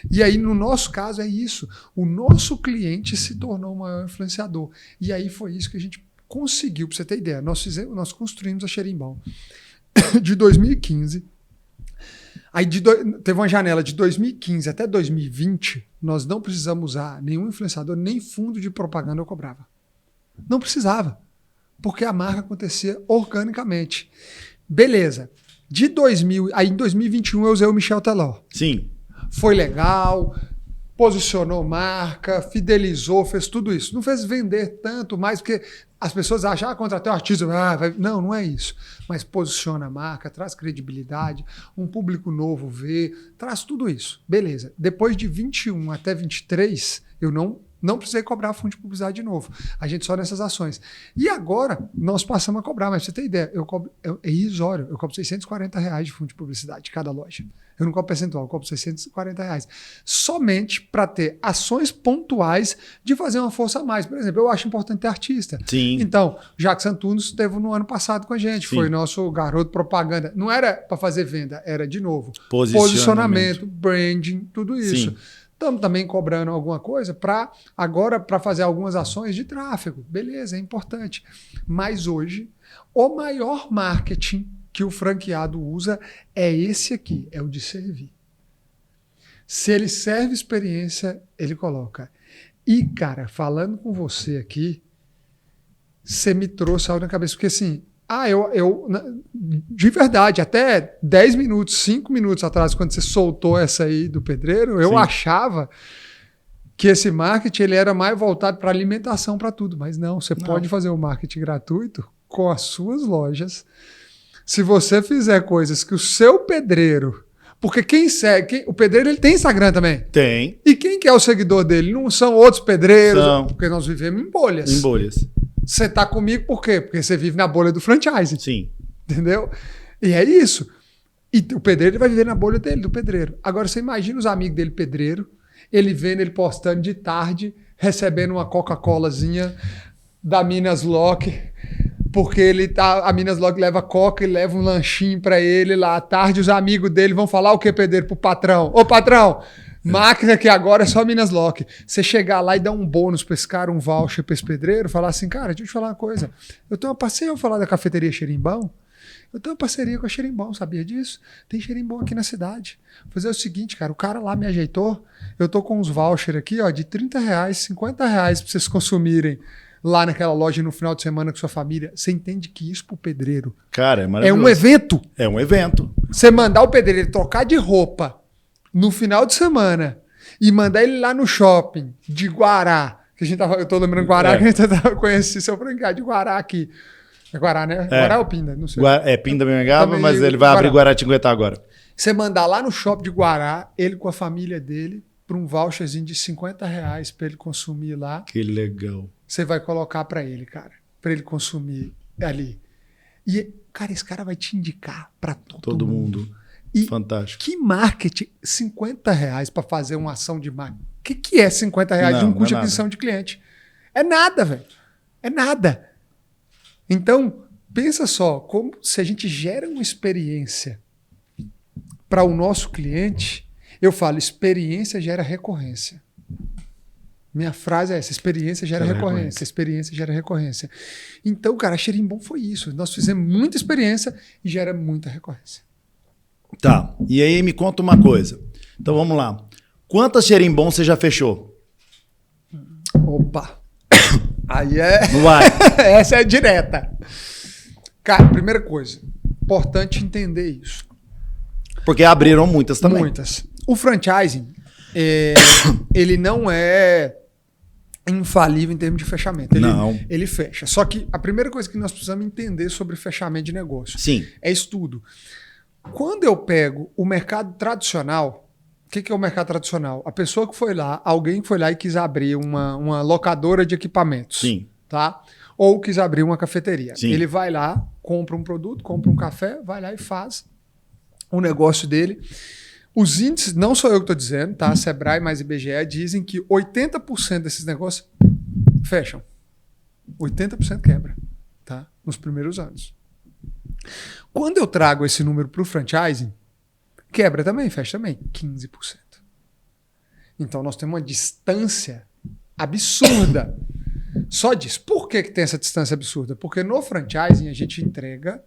E aí, no nosso caso, é isso. O nosso cliente se tornou o maior influenciador. E aí foi isso que a gente conseguiu, para você ter ideia. Nós construímos a Xerimbão de 2015. Aí teve uma janela de 2015 até 2020, nós não precisamos usar nenhum influenciador, nem fundo de propaganda eu cobrava. Não precisava, porque a marca acontecia organicamente. Beleza. Aí em 2021 eu usei o Michel Teló. Sim. Foi legal, posicionou marca, fidelizou, fez tudo isso. Não fez vender tanto mais, porque as pessoas acham, contratei um artista, não é isso. Mas posiciona a marca, traz credibilidade, um público novo vê, traz tudo isso. Beleza. Depois de 21 até 23, eu não precisei cobrar fundo de publicidade de novo. A gente só nessas ações. E agora, nós passamos a cobrar, mas pra você ter ideia, é irrisório. Eu cobro R$640 de fundo de publicidade de cada loja. Eu não cobro percentual, eu cobro R$640. Somente para ter ações pontuais de fazer uma força a mais. Por exemplo, eu acho importante ter artista. Sim. Então, Jacques Antunes esteve no ano passado com a gente. Sim. Foi nosso garoto propaganda. Não era para fazer venda, era, de novo, posicionamento, branding, tudo isso. Sim. Estamos também cobrando alguma coisa para fazer algumas ações de tráfego. Beleza, é importante. Mas hoje, o maior marketing que o franqueado usa é esse aqui, é o de servir. Se ele serve experiência, ele coloca. E, cara, falando com você aqui, você me trouxe algo na cabeça, porque assim, de verdade, até 10 minutos, 5 minutos atrás, quando você soltou essa aí do pedreiro, eu achava que esse marketing ele era mais voltado para alimentação, para tudo. Mas não, você pode fazer o marketing gratuito com as suas lojas. Se você fizer coisas que o seu pedreiro... Porque o pedreiro ele tem Instagram também. Tem. E quem que é o seguidor dele? Não são outros pedreiros? Porque nós vivemos em bolhas. Em bolhas. Você tá comigo por quê? Porque você vive na bolha do franchise. Sim. Entendeu? E é isso. E o pedreiro ele vai viver na bolha dele, do pedreiro. Agora você imagina os amigos dele pedreiro, ele vendo ele postando de tarde, recebendo uma Coca-Colazinha da Minas Lock, porque a Minas Lock leva coca e leva um lanchinho pra ele lá à tarde, os amigos dele vão falar o que, pedreiro, pro patrão? Ô, patrão, máquina que agora é só Minas Lock. Você chegar lá e dar um bônus pra esse cara, um voucher pra esse pedreiro, falar assim, cara, deixa eu te falar uma coisa. Eu tenho uma parceria, eu vou falar da cafeteria Xerimbão, Eu tenho uma parceria com a Xerimbom, sabia disso? Tem Xerimbom aqui na cidade. Vou fazer o seguinte, cara, o cara lá me ajeitou, eu tô com uns vouchers aqui, ó, de R$30, R$50 pra vocês consumirem lá naquela loja no final de semana com sua família. Você entende que isso pro pedreiro, cara, é é maravilhoso. um evento. É um evento. Você mandar o pedreiro trocar de roupa no final de semana e mandar ele lá no shopping de Guará, que a gente tava, eu tô lembrando Guará, que a gente tava conhecendo seu franqueado de Guará aqui. É Guará, né? Guará ou Pinda? Não sei. É Pindamonhangaba, Também mas ele vai abrir Guaratinguetá agora. Você mandar lá no shopping de Guará, ele com a família dele, para um voucherzinho de R$50 para ele consumir lá. Que legal. Você vai colocar para ele, cara, para ele consumir ali. E, cara, esse cara vai te indicar para todo mundo. E fantástico. que marketing, R$50 para fazer uma ação de marketing. O que é R$50 de um custo de aquisição de cliente? É nada, velho. É nada. Então, pensa só, como se a gente gera uma experiência para o nosso cliente, eu falo, experiência gera recorrência. Minha frase é essa, experiência gera recorrência, experiência gera recorrência. Então, cara, a Xerimbom foi isso. Nós fizemos muita experiência e gera muita recorrência. Tá, e aí me conta uma coisa. Então vamos lá. Quantas Xerimbom você já fechou? Opa! Aí é... Vai. Essa é direta. Cara, primeira coisa, importante entender isso. Porque abriram muitas também. Muitas. O franchising, ele não é infalível em termos de fechamento. Ele fecha. Só que a primeira coisa que nós precisamos entender sobre fechamento de negócio é estudo. Quando eu pego o mercado tradicional, o que é o mercado tradicional? A pessoa que foi lá, alguém foi lá e quis abrir uma locadora de equipamentos. Sim. Tá? Ou quis abrir uma cafeteria. Sim. Ele vai lá, compra um produto, compra um café, vai lá e faz o negócio dele. Os índices, não sou eu que estou dizendo, tá? Sebrae mais IBGE dizem que 80% desses negócios fecham. 80% quebra, tá? Nos primeiros anos. Quando eu trago esse número para o franchising, quebra também, fecha também, 15%. Então nós temos uma distância absurda. Só disso. Por que tem essa distância absurda? Porque no franchising a gente entrega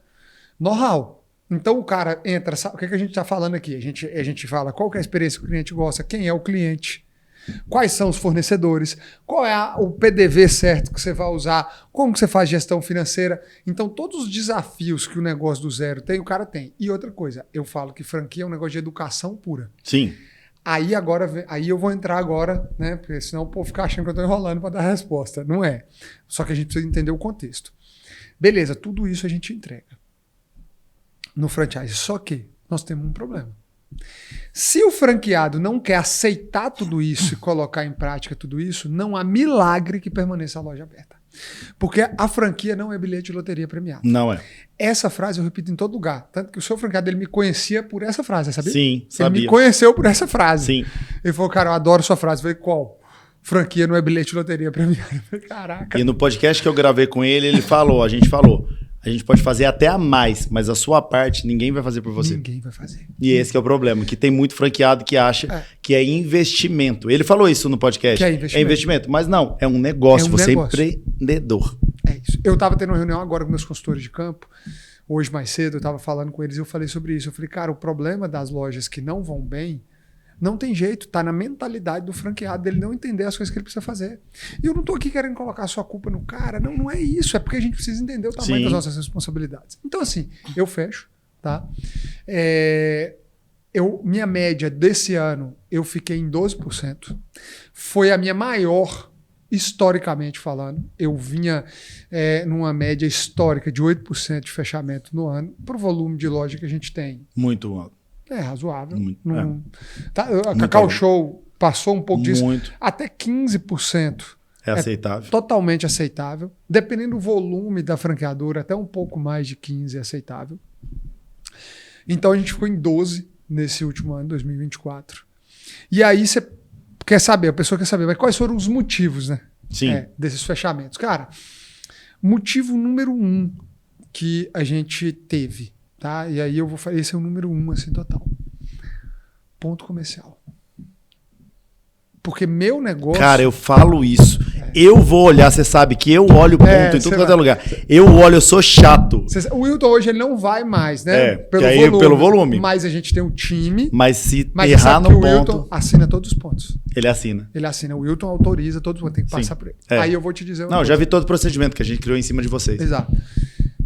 know-how. Então o cara entra, sabe, o que a gente está falando aqui? A gente fala qual que é a experiência que o cliente gosta, quem é o cliente, quais são os fornecedores, qual é o PDV certo que você vai usar, como que você faz gestão financeira. Então todos os desafios que o negócio do zero tem, o cara tem. E outra coisa, eu falo que franquia é um negócio de educação pura. Sim. Aí eu vou entrar agora, né? Porque senão o povo fica achando que eu estou enrolando para dar a resposta. Não é. Só que a gente precisa entender o contexto. Beleza, tudo isso a gente entrega no franchise. Só que nós temos um problema. Se o franqueado não quer aceitar tudo isso e colocar em prática tudo isso, não há milagre que permaneça a loja aberta. Porque a franquia não é bilhete de loteria premiado. Não é. Essa frase eu repito em todo lugar. Tanto que o seu franqueado ele me conhecia por essa frase, sabia? Sim, sabia. Ele me conheceu por essa frase. Sim. Ele falou, cara, eu adoro sua frase. Eu falei, qual? Franquia não é bilhete de loteria premiado. Eu falei, caraca. E no podcast que eu gravei com ele, a gente falou, a gente pode fazer até a mais, mas a sua parte ninguém vai fazer por você. Ninguém vai fazer. E esse que é o problema, que tem muito franqueado que acha que é investimento. Ele falou isso no podcast. Que é investimento. É investimento, mas não, é um negócio, você é empreendedor. É isso. Eu estava tendo uma reunião agora com meus consultores de campo, hoje mais cedo, eu estava falando com eles e eu falei sobre isso. Eu falei, cara, o problema das lojas que não vão bem, não tem jeito, tá na mentalidade do franqueado dele não entender as coisas que ele precisa fazer. E eu não tô aqui querendo colocar a sua culpa no cara, não é isso, é porque a gente precisa entender o tamanho das nossas responsabilidades. Então assim, eu fecho, tá? Minha média desse ano, eu fiquei em 12%. Foi a minha maior, historicamente falando. Eu vinha numa média histórica de 8% de fechamento no ano, pro volume de loja que a gente tem. Muito alto. É razoável. Tá, a Cacau Show passou um pouco disso. Muito. Até 15% é aceitável. Totalmente aceitável. Dependendo do volume da franqueadora, até um pouco mais de 15% é aceitável. Então a gente ficou em 12% nesse último ano, 2024. E aí você quer saber, a pessoa quer saber, mas quais foram os motivos, né? Sim. Desses fechamentos? Cara, motivo número 1 que a gente teve, tá? E aí eu vou falar, esse é o número 1, assim, total. Ponto comercial. Porque meu negócio... Cara, eu falo isso. eu vou olhar, você sabe que eu olho ponto em tudo quanto é lugar. Eu olho, eu sou chato. O Wilton hoje ele não vai mais, né? Pelo volume. Mas a gente tem um time. Mas se errar no ponto... O Wilton assina todos os pontos. Ele assina. Ele assina. O Wilton autoriza todos os pontos. Tem que passar por ele. Aí eu vou te dizer... Não, já vi todo o procedimento que a gente criou em cima de vocês. Exato.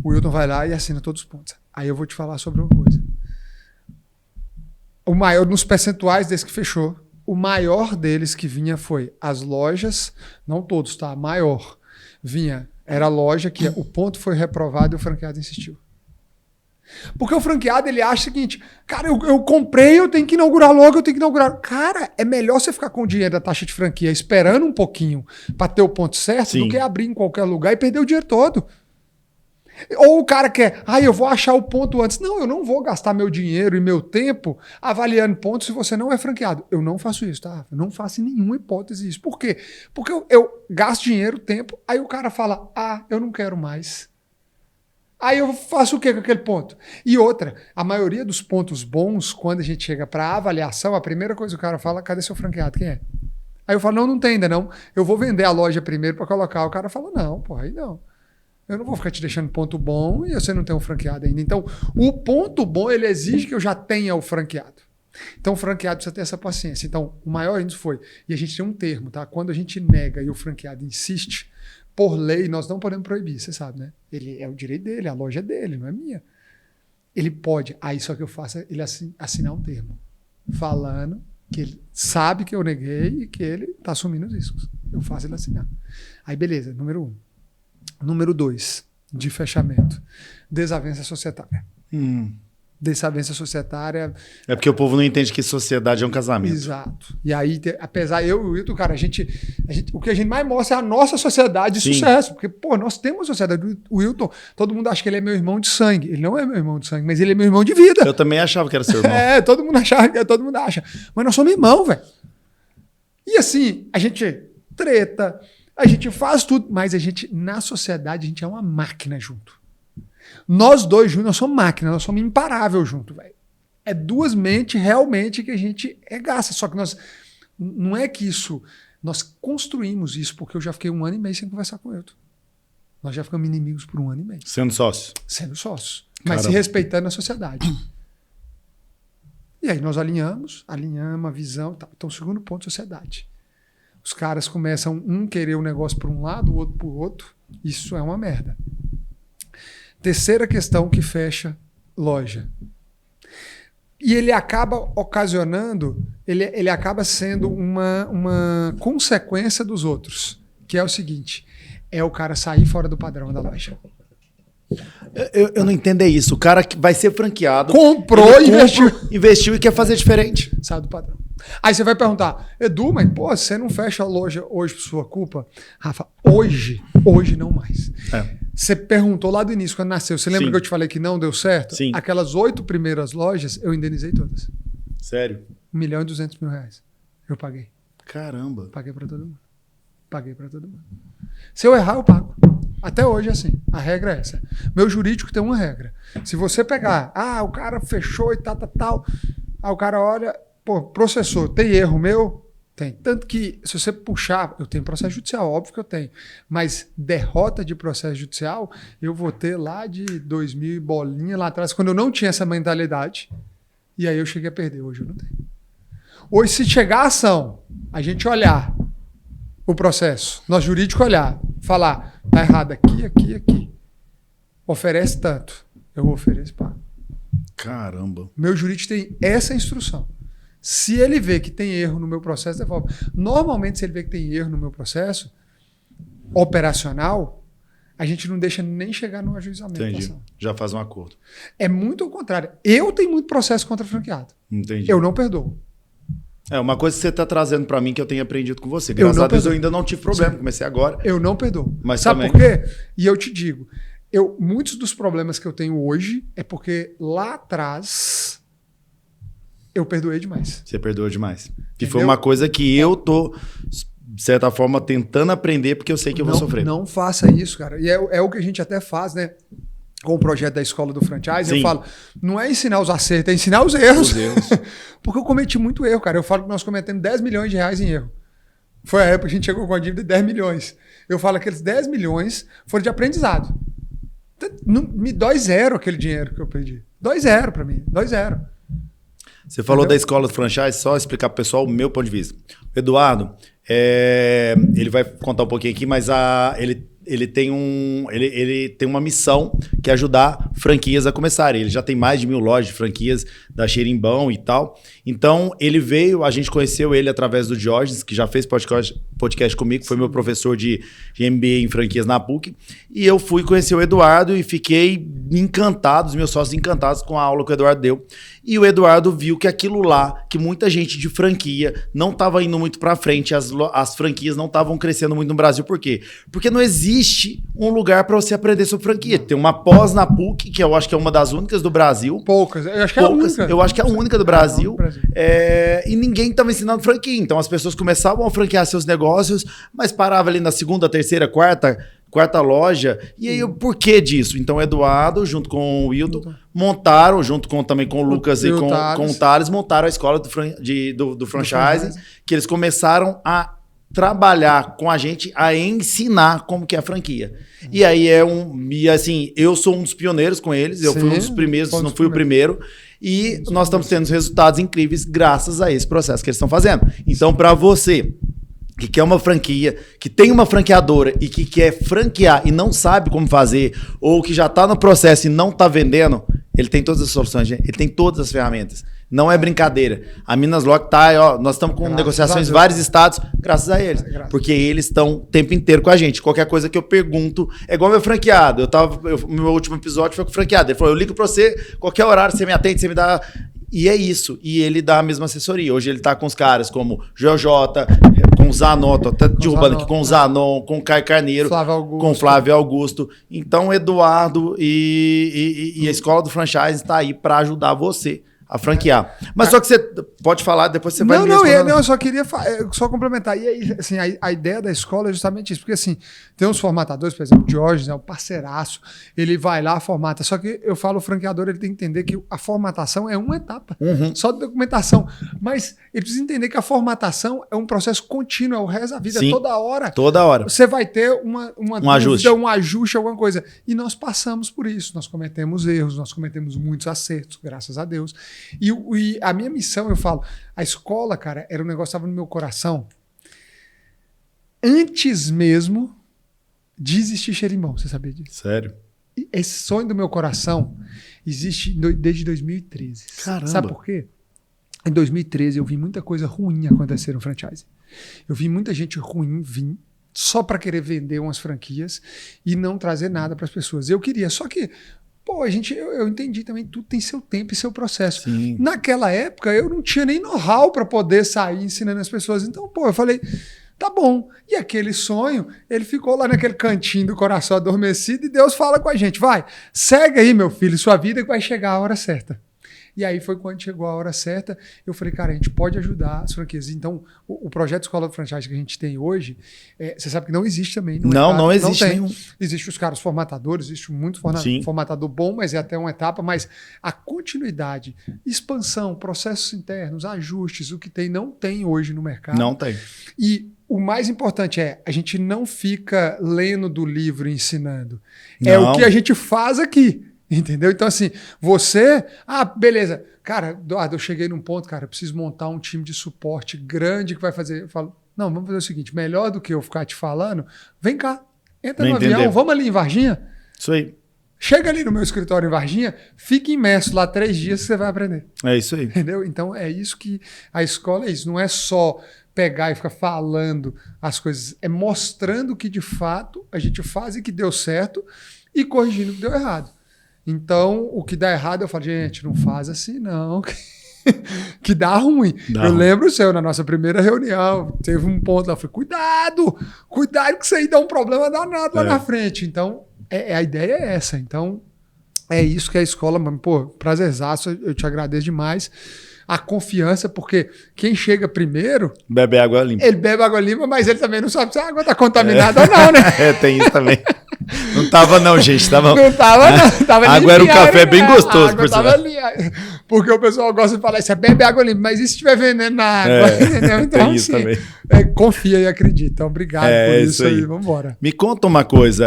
O Wilton vai lá e assina todos os pontos. Aí eu vou te falar sobre uma coisa. O maior, nos percentuais desse que fechou, o maior deles que vinha foi as lojas, não todos, tá? Maior. Era a loja que o ponto foi reprovado e o franqueado insistiu. Porque o franqueado, ele acha o seguinte, cara, eu comprei, eu tenho que inaugurar logo, eu tenho que inaugurar. Cara, é melhor você ficar com o dinheiro da taxa de franquia esperando um pouquinho para ter o ponto certo do que abrir em qualquer lugar e perder o dinheiro todo. Ou o cara quer, eu vou achar o ponto antes. Não, eu não vou gastar meu dinheiro e meu tempo avaliando pontos se você não é franqueado. Eu não faço isso, tá? Eu não faço em nenhuma hipótese isso. Por quê? Porque eu gasto dinheiro, tempo, aí o cara fala, eu não quero mais. Aí eu faço o quê com aquele ponto? E outra, a maioria dos pontos bons, quando a gente chega para avaliação, a primeira coisa que o cara fala, cadê seu franqueado? Quem é? Aí eu falo, não tem ainda não. Eu vou vender a loja primeiro para colocar. O cara fala, não, aí não. Eu não vou ficar te deixando ponto bom e você não tem um franqueado ainda. Então, o ponto bom, ele exige que eu já tenha o franqueado. Então, o franqueado precisa ter essa paciência. Então, o maior índice foi... E a gente tem um termo, tá? Quando a gente nega e o franqueado insiste, por lei, nós não podemos proibir, você sabe, né? Ele é o direito dele, a loja é dele, não é minha. Ele pode. Aí, só que eu faço ele assinar um termo. Falando que ele sabe que eu neguei e que ele está assumindo os riscos. Eu faço ele assinar. Aí, beleza. Número 1. Número 2, de fechamento, desavença societária. Desavença societária... É porque o povo não entende que sociedade é um casamento. Exato. E aí, apesar eu e o Wilton, cara, o que a gente mais mostra é a nossa sociedade de sucesso. Porque, nós temos uma sociedade. O Wilton, todo mundo acha que ele é meu irmão de sangue. Ele não é meu irmão de sangue, mas ele é meu irmão de vida. Eu também achava que era seu irmão. Todo mundo acha. Mas nós somos irmão, velho. E assim, a gente treta... A gente faz tudo, mas na sociedade, a gente é uma máquina junto. Nós dois juntos, nós somos máquina, nós somos imparável junto, velho. É duas mentes realmente que a gente regaça. Só que não é que isso, nós construímos isso, porque eu já fiquei 1 ano e meio sem conversar com o Wilton. Nós já ficamos inimigos por 1 ano e meio. Sendo sócios. Sendo sócios. Mas se respeitando a sociedade. E aí nós alinhamos a visão. Tá. Então, segundo ponto, sociedade. Os caras começam querer o negócio por um lado, o outro por outro. Isso é uma merda. Terceira questão que fecha loja. E ele acaba ocasionando, ele acaba sendo uma consequência dos outros. Que é o seguinte, é o cara sair fora do padrão da loja. Eu não entendo isso. O cara que vai ser franqueado... Comprou e investiu e quer fazer diferente. Sai do padrão. Aí você vai perguntar, Edu, mas você não fecha a loja hoje por sua culpa? Rafa, hoje não mais. Você perguntou lá do início, quando nasceu. Você lembra que eu te falei que não deu certo? Sim. Aquelas 8 primeiras lojas, eu indenizei todas. Sério? 1.200.000 reais. Eu paguei. Caramba. Paguei pra todo mundo. Se eu errar, eu pago. Até hoje é assim. A regra é essa. Meu jurídico tem uma regra. Se você pegar, o cara fechou e tal. Aí o cara olha, processou. Tem erro meu? Tem. Tanto que, se você puxar, eu tenho processo judicial, óbvio que eu tenho. Mas derrota de processo judicial, eu vou ter lá de 2000 e bolinha lá atrás, quando eu não tinha essa mentalidade. E aí eu cheguei a perder. Hoje eu não tenho. Hoje, se chegar a ação, a gente olhar o processo, nosso jurídico olhar, falar, tá errado aqui. Oferece tanto. Eu ofereço, pago. Caramba. Meu jurídico tem essa instrução. Se ele vê que tem erro no meu processo, devolve. Normalmente, se ele vê que tem erro no meu processo operacional, a gente não deixa nem chegar no ajuizamento. Entendi. Já faz um acordo. É muito ao contrário. Eu tenho muito processo contra franqueado. Entendi. Eu não perdoo. Uma coisa que você está trazendo para mim que eu tenho aprendido com você. Graças a Deus eu ainda não tive problema. Sim. Comecei agora. Eu não perdoo. Mas sabe também... por quê? E eu te digo, muitos dos problemas que eu tenho hoje é porque lá atrás eu perdoei demais. Você perdoou demais. Que foi uma coisa que eu tô, de certa forma, tentando aprender porque eu sei que eu vou sofrer. Não faça isso, cara. E é o que a gente até faz, né? Com o projeto da escola do franchise, eu falo, não é ensinar os acertos, é ensinar os erros. Porque eu cometi muito erro, cara. Eu falo que nós cometemos 10 milhões de reais em erro. Foi a época que a gente chegou com a dívida de 10 milhões. Eu falo que aqueles 10 milhões foram de aprendizado. Me dói zero aquele dinheiro que eu perdi. Dói zero para mim. Dói zero. Você falou da escola do franchise, só explicar pro pessoal o meu ponto de vista. O Eduardo, ele vai contar um pouquinho aqui, mas ele tem uma missão que é ajudar franquias a começarem. Ele já tem mais de 1.000 lojas de franquias da Xerimbão e tal. Então, ele veio, a gente conheceu ele através do Diógenes, que já fez podcast comigo, foi meu professor de MBA em franquias na PUC. E eu fui conhecer o Eduardo e fiquei encantado, os meus sócios encantados com a aula que o Eduardo deu. E o Eduardo viu que aquilo lá, que muita gente de franquia não estava indo muito para frente, as franquias não estavam crescendo muito no Brasil. Por quê? Porque não existe um lugar para você aprender sobre franquia. Tem uma pós na PUC, que eu acho que é uma das únicas do Brasil. Poucas. Eu acho que é a única. Eu acho que é a única do Brasil. E ninguém estava ensinando franquia. Então as pessoas começavam a franquear seus negócios, mas parava ali na segunda, terceira, quarta loja. E aí, o porquê disso? Então, o Eduardo, junto com o Wilton, montaram, junto também com o Lucas e com o Thales, montaram a escola do franchise, que eles começaram a trabalhar com a gente, a ensinar como que é a franquia. E aí assim, eu sou um dos pioneiros com eles, eu fui um dos primeiros, não fui o primeiro, e nós estamos tendo resultados incríveis graças a esse processo que eles estão fazendo. Então, para você que quer uma franquia, que tem uma franqueadora e que quer franquear e não sabe como fazer, ou que já está no processo e não está vendendo, ele tem todas as soluções, ele tem todas as ferramentas. Não é brincadeira. A Minas Lock nós estamos com negociações em vários estados, graças a eles. Porque eles estão o tempo inteiro com a gente. Qualquer coisa que eu pergunto, é igual meu franqueado. Meu último episódio foi com o franqueado. Ele falou, eu ligo para você, qualquer horário você me atende, você me dá... E é isso. E ele dá a mesma assessoria. Hoje ele está com os caras como GeoJ, com o Zanon, tô até derrubando aqui, com o Zanon, com o Caio Carneiro, com o Flávio Augusto. Então, Eduardo e a Escola do Franchise está aí para ajudar você a franquear. Mas só que você pode falar, depois você vai... Não, eu só queria só complementar. E aí, assim, a ideia da escola é justamente isso. Porque, assim, tem uns formatadores, por exemplo, o Diógenes, o parceiraço, ele vai lá, formata. Só que eu falo, o franqueador, ele tem que entender que a formatação é uma etapa. Só de documentação. Mas ele precisa entender que a formatação é um processo contínuo, é o resto da vida. Sim, toda hora. Toda hora. Você vai ter uma dúvida, um ajuste, alguma coisa. E nós passamos por isso. Nós cometemos erros, nós cometemos muitos acertos, graças a Deus. E a minha missão, eu falo, a escola, cara, era um negócio que estava no meu coração antes mesmo de existir Xerimbão, você sabia disso? Sério? Esse sonho do meu coração existe desde 2013. Caramba! Sabe por quê? Em 2013 eu vi muita coisa ruim acontecer no franchise. Eu vi muita gente ruim vir só para querer vender umas franquias e não trazer nada para as pessoas. Eu queria, só que eu entendi também, tudo tem seu tempo e seu processo. Sim. Naquela época, eu não tinha nem know-how para poder sair ensinando as pessoas. Então, eu falei, tá bom. E aquele sonho, ele ficou lá naquele cantinho do coração adormecido e Deus fala com a gente, vai, segue aí, meu filho, sua vida que vai chegar a hora certa. E aí foi quando chegou a hora certa, eu falei, cara, a gente pode ajudar as franquias. Então, o projeto Escola do Franchise que a gente tem hoje, você sabe que não existe também. Não existe nenhum. Existe os caras formatadores, existe muito formatador bom, mas é até uma etapa, mas a continuidade, expansão, processos internos, ajustes, o que tem, não tem hoje no mercado. Não tem. E o mais importante a gente não fica lendo do livro e ensinando. É o que a gente faz aqui. Entendeu? Então, assim, beleza. Cara, Eduardo, eu cheguei num ponto, cara, eu preciso montar um time de suporte grande que vai fazer. Eu falo, não, vamos fazer o seguinte: melhor do que eu ficar te falando, vem cá, entra no avião, vamos ali em Varginha. Isso aí. Chega ali no meu escritório em Varginha, fica imerso lá 3 dias que você vai aprender. É isso aí. Entendeu? Então, é isso que a escola é isso. Não é só pegar e ficar falando as coisas, é mostrando que de fato a gente faz e que deu certo e corrigindo o que deu errado. Então, o que dá errado, eu falo, gente, não faz assim não, que dá ruim. Eu lembro na nossa primeira reunião, teve um ponto lá, eu falei, cuidado que isso aí dá um problema danado lá na frente. Então, a ideia é essa. Então, é isso que é a escola, mano. Pô, prazerzaço, eu te agradeço demais. A confiança, porque quem chega primeiro... Bebe água limpa. Ele bebe água limpa, mas ele também não sabe se a água está contaminada ou não, né? Tem isso também. Não tava não, gente. Não tava não. Tava água era um café bem gostoso. A água tava ali. Porque o pessoal gosta de falar, você bebe água limpa, mas e se tiver veneno na água? Então, tem isso também. Confia e acredita. Então, obrigado por isso aí. Vamos embora. Me conta uma coisa,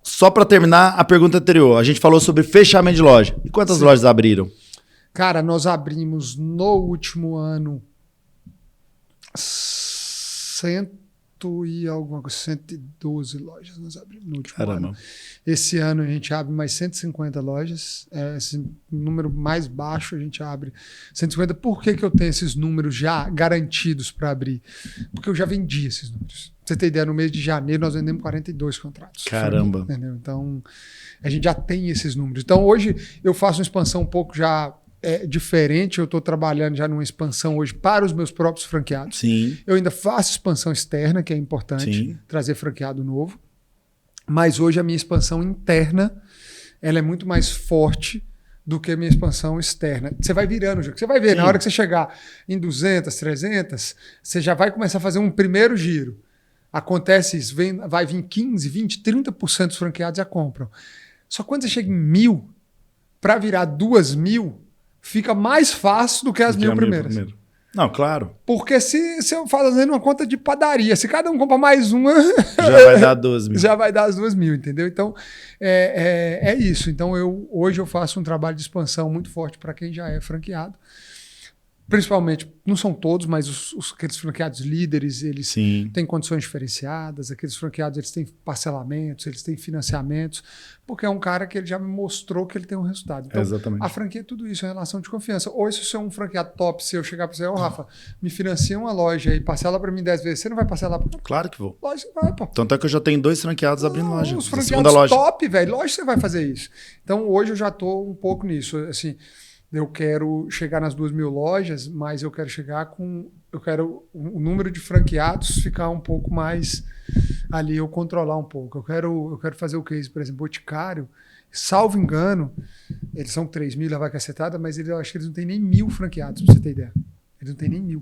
só para terminar a pergunta anterior. A gente falou sobre fechamento de loja. E quantas lojas abriram? Cara, nós abrimos no último ano 112 lojas nós abrimos no último ano. Esse ano a gente abre mais 150 lojas. Esse número mais baixo a gente abre 150. Por que eu tenho esses números já garantidos para abrir? Porque eu já vendi esses números. Pra você ter ideia, no mês de janeiro nós vendemos 42 contratos. Caramba! Entendeu? Então, a gente já tem esses números. Então, hoje eu faço uma expansão um pouco já diferente. Eu estou trabalhando já numa expansão hoje para os meus próprios franqueados. Sim. Eu ainda faço expansão externa, que é importante, trazer franqueado novo. Mas hoje a minha expansão interna ela é muito mais forte do que a minha expansão externa. Você vai virando o jogo. Você vai ver, na hora que você chegar em 200, 300, você já vai começar a fazer um primeiro giro. Acontece isso, vai vir 15, 20, 30% dos franqueados já compram. Só quando você chega em 1.000, para virar 2.000, fica mais fácil do que as 1.000 primeiras. Não, claro. Porque se eu fazendo uma conta de padaria, se cada um compra mais uma... já vai dar 2.000. Já vai dar as 2.000, entendeu? Então, é isso. Então, hoje eu faço um trabalho de expansão muito forte para quem já é franqueado. Principalmente, não são todos, mas aqueles franqueados líderes, eles têm condições diferenciadas, aqueles franqueados eles têm parcelamentos, eles têm financiamentos, porque é um cara que ele já me mostrou que ele tem um resultado. Então, a franquia é tudo isso, é relação de confiança. Ou se você é um franqueado top, se eu chegar para você, Rafa, me financia uma loja e parcela para mim 10 vezes, você não vai parcelar para mim? Claro que vou. Lógico que vai, pô. Tanto é que eu já tenho 2 franqueados abrindo loja. Os franqueados top, velho, lógico que você vai fazer isso. Então, hoje eu já estou um pouco nisso, assim... Eu quero chegar nas 2.000 lojas, mas eu quero o número de franqueados ficar um pouco mais ali, eu controlar um pouco. Eu quero fazer o case, por exemplo, Boticário, salvo engano, eles são 3.000, vai cacetada, mas eu acho que eles não têm nem 1.000 franqueados, pra você ter ideia. Eles não têm nem 1.000.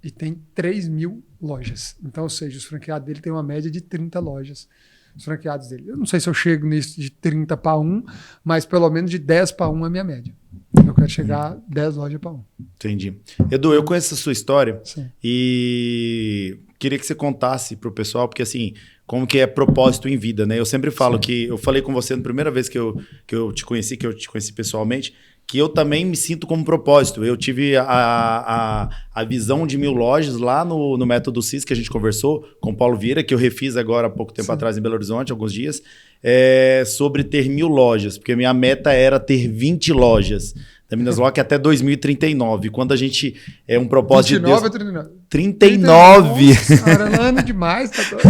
E tem 3.000 lojas. Então, ou seja, os franqueados dele têm uma média de 30 lojas. Os franqueados dele. Eu não sei se eu chego nisso de 30 para 1, mas pelo menos de 10 para 1 é a minha média. Eu quero chegar a 10 lojas para 1. Entendi. Edu, eu conheço a sua história. Sim. E queria que você contasse pro pessoal, porque assim, como que é propósito em vida, né? Eu sempre falo que, eu falei com você na primeira vez que eu te conheci, que eu te conheci pessoalmente, que eu também me sinto como propósito. Eu tive a visão de 1.000 lojas lá no Método CIS, que a gente conversou com o Paulo Vieira, que eu refiz agora há pouco tempo atrás em Belo Horizonte, alguns dias, sobre ter 1.000 lojas, porque a minha meta era ter 20 lojas da Minas Lock até 2039. Quando a gente é um propósito 29 de Deus... ou 39? 39! Nossa, cara, ano demais. Tá todo...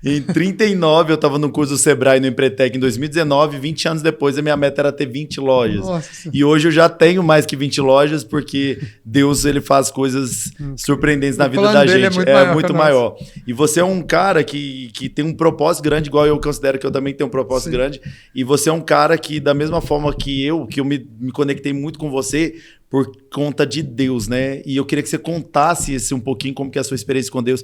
Em 39, eu estava no curso do Sebrae no Empretec em 2019, 20 anos depois a minha meta era ter 20 lojas. Nossa. E hoje eu já tenho mais que 20 lojas, porque Deus ele faz coisas surpreendentes na vida da gente. É muito maior. E você é um cara que tem um propósito grande, igual eu considero que eu também tenho um propósito grande. E você é um cara que, da mesma forma que eu me conectei muito com você, por conta de Deus, né? E eu queria que você contasse um pouquinho como que é a sua experiência com Deus.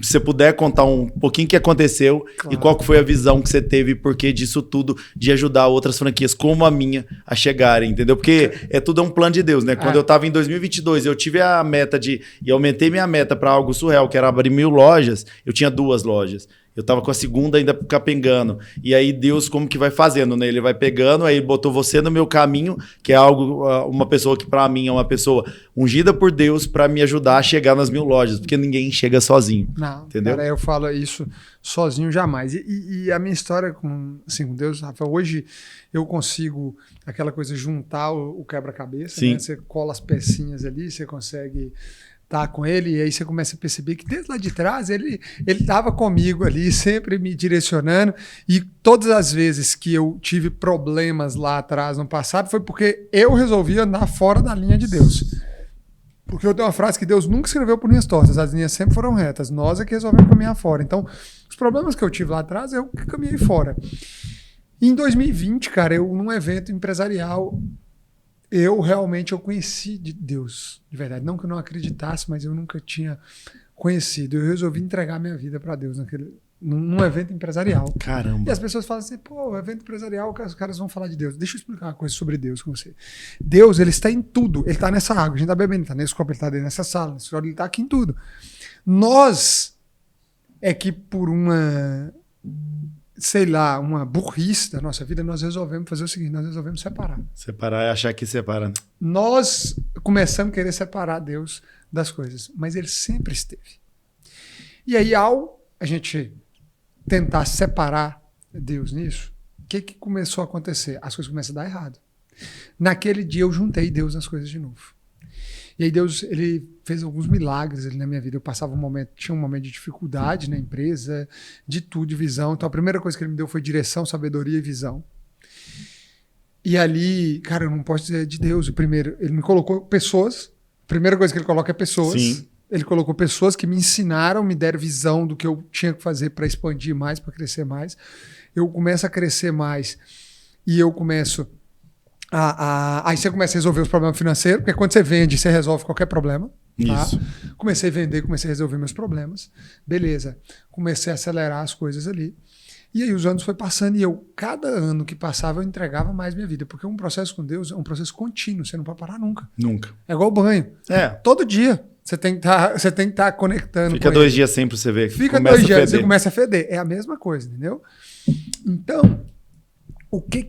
Se você puder contar um pouquinho o que aconteceu e qual que foi a visão que você teve, porque disso tudo, de ajudar outras franquias como a minha a chegarem, entendeu? Porque tudo um plano de Deus, né? Quando eu estava em 2022, eu tive a meta e aumentei minha meta para algo surreal, que era abrir 1.000 lojas, eu tinha 2 lojas. Eu tava com a segunda ainda capengando. E aí Deus como que vai fazendo, né? Ele vai pegando, aí botou você no meu caminho, que é algo, uma pessoa que pra mim é uma pessoa ungida por Deus pra me ajudar a chegar nas 1.000 lojas, porque ninguém chega sozinho. Não, entendeu? Cara, eu falo isso sozinho jamais. E a minha história com Deus, Rafa, hoje eu consigo aquela coisa, juntar o quebra-cabeça, né? Você cola as pecinhas ali, você consegue... tá com ele, e aí você começa a perceber que desde lá de trás ele estava comigo ali, sempre me direcionando, e todas as vezes que eu tive problemas lá atrás no passado foi porque eu resolvi andar fora da linha de Deus. Porque eu tenho uma frase que Deus nunca escreveu por linhas tortas, as linhas sempre foram retas, nós é que resolvemos caminhar fora. Então, os problemas que eu tive lá atrás, eu caminhei fora. E em 2020, cara, num evento empresarial, eu conheci de Deus, de verdade. Não que eu não acreditasse, mas eu nunca tinha conhecido. Eu resolvi entregar minha vida para Deus num evento empresarial. Caramba. E as pessoas falam assim, pô, evento empresarial, os caras vão falar de Deus. Deixa eu explicar uma coisa sobre Deus com você. Deus, ele está em tudo. Ele está nessa água, a gente está bebendo, ele está nesse copo, ele está nessa sala, ele está aqui em tudo. Nós é que por uma, sei lá, uma burrice da nossa vida, nós resolvemos fazer o seguinte, nós resolvemos separar. Separar é achar que separa, né? Nós começamos a querer separar Deus das coisas, mas ele sempre esteve. E aí, ao a gente tentar separar Deus nisso, o que começou a acontecer? As coisas começam a dar errado. Naquele dia eu juntei Deus nas coisas de novo. E aí Deus, ele fez alguns milagres ali na minha vida. Eu passava tinha um momento de dificuldade na empresa, de tudo, de visão. Então a primeira coisa que ele me deu foi direção, sabedoria e visão. E ali, cara, eu não posso dizer de Deus. O primeiro, ele me colocou pessoas. A primeira coisa que ele coloca é pessoas. Sim. Ele colocou pessoas que me ensinaram, me deram visão do que eu tinha que fazer para expandir mais, para crescer mais. Eu começo a crescer mais e eu começo aí você começa a resolver os problemas financeiros, porque quando você vende, você resolve qualquer problema. Tá? Isso. Comecei a vender, comecei a resolver meus problemas. Beleza. Comecei a acelerar as coisas ali. E aí os anos foi passando e cada ano que passava, eu entregava mais minha vida. Porque um processo com Deus é um processo contínuo, você não pode parar nunca. Nunca. É igual banho. Todo dia. Você tem que estar conectando. Fica 2 dias sem pra você ver. Fica 2 dias e começa a feder. É a mesma coisa, entendeu? Então, o que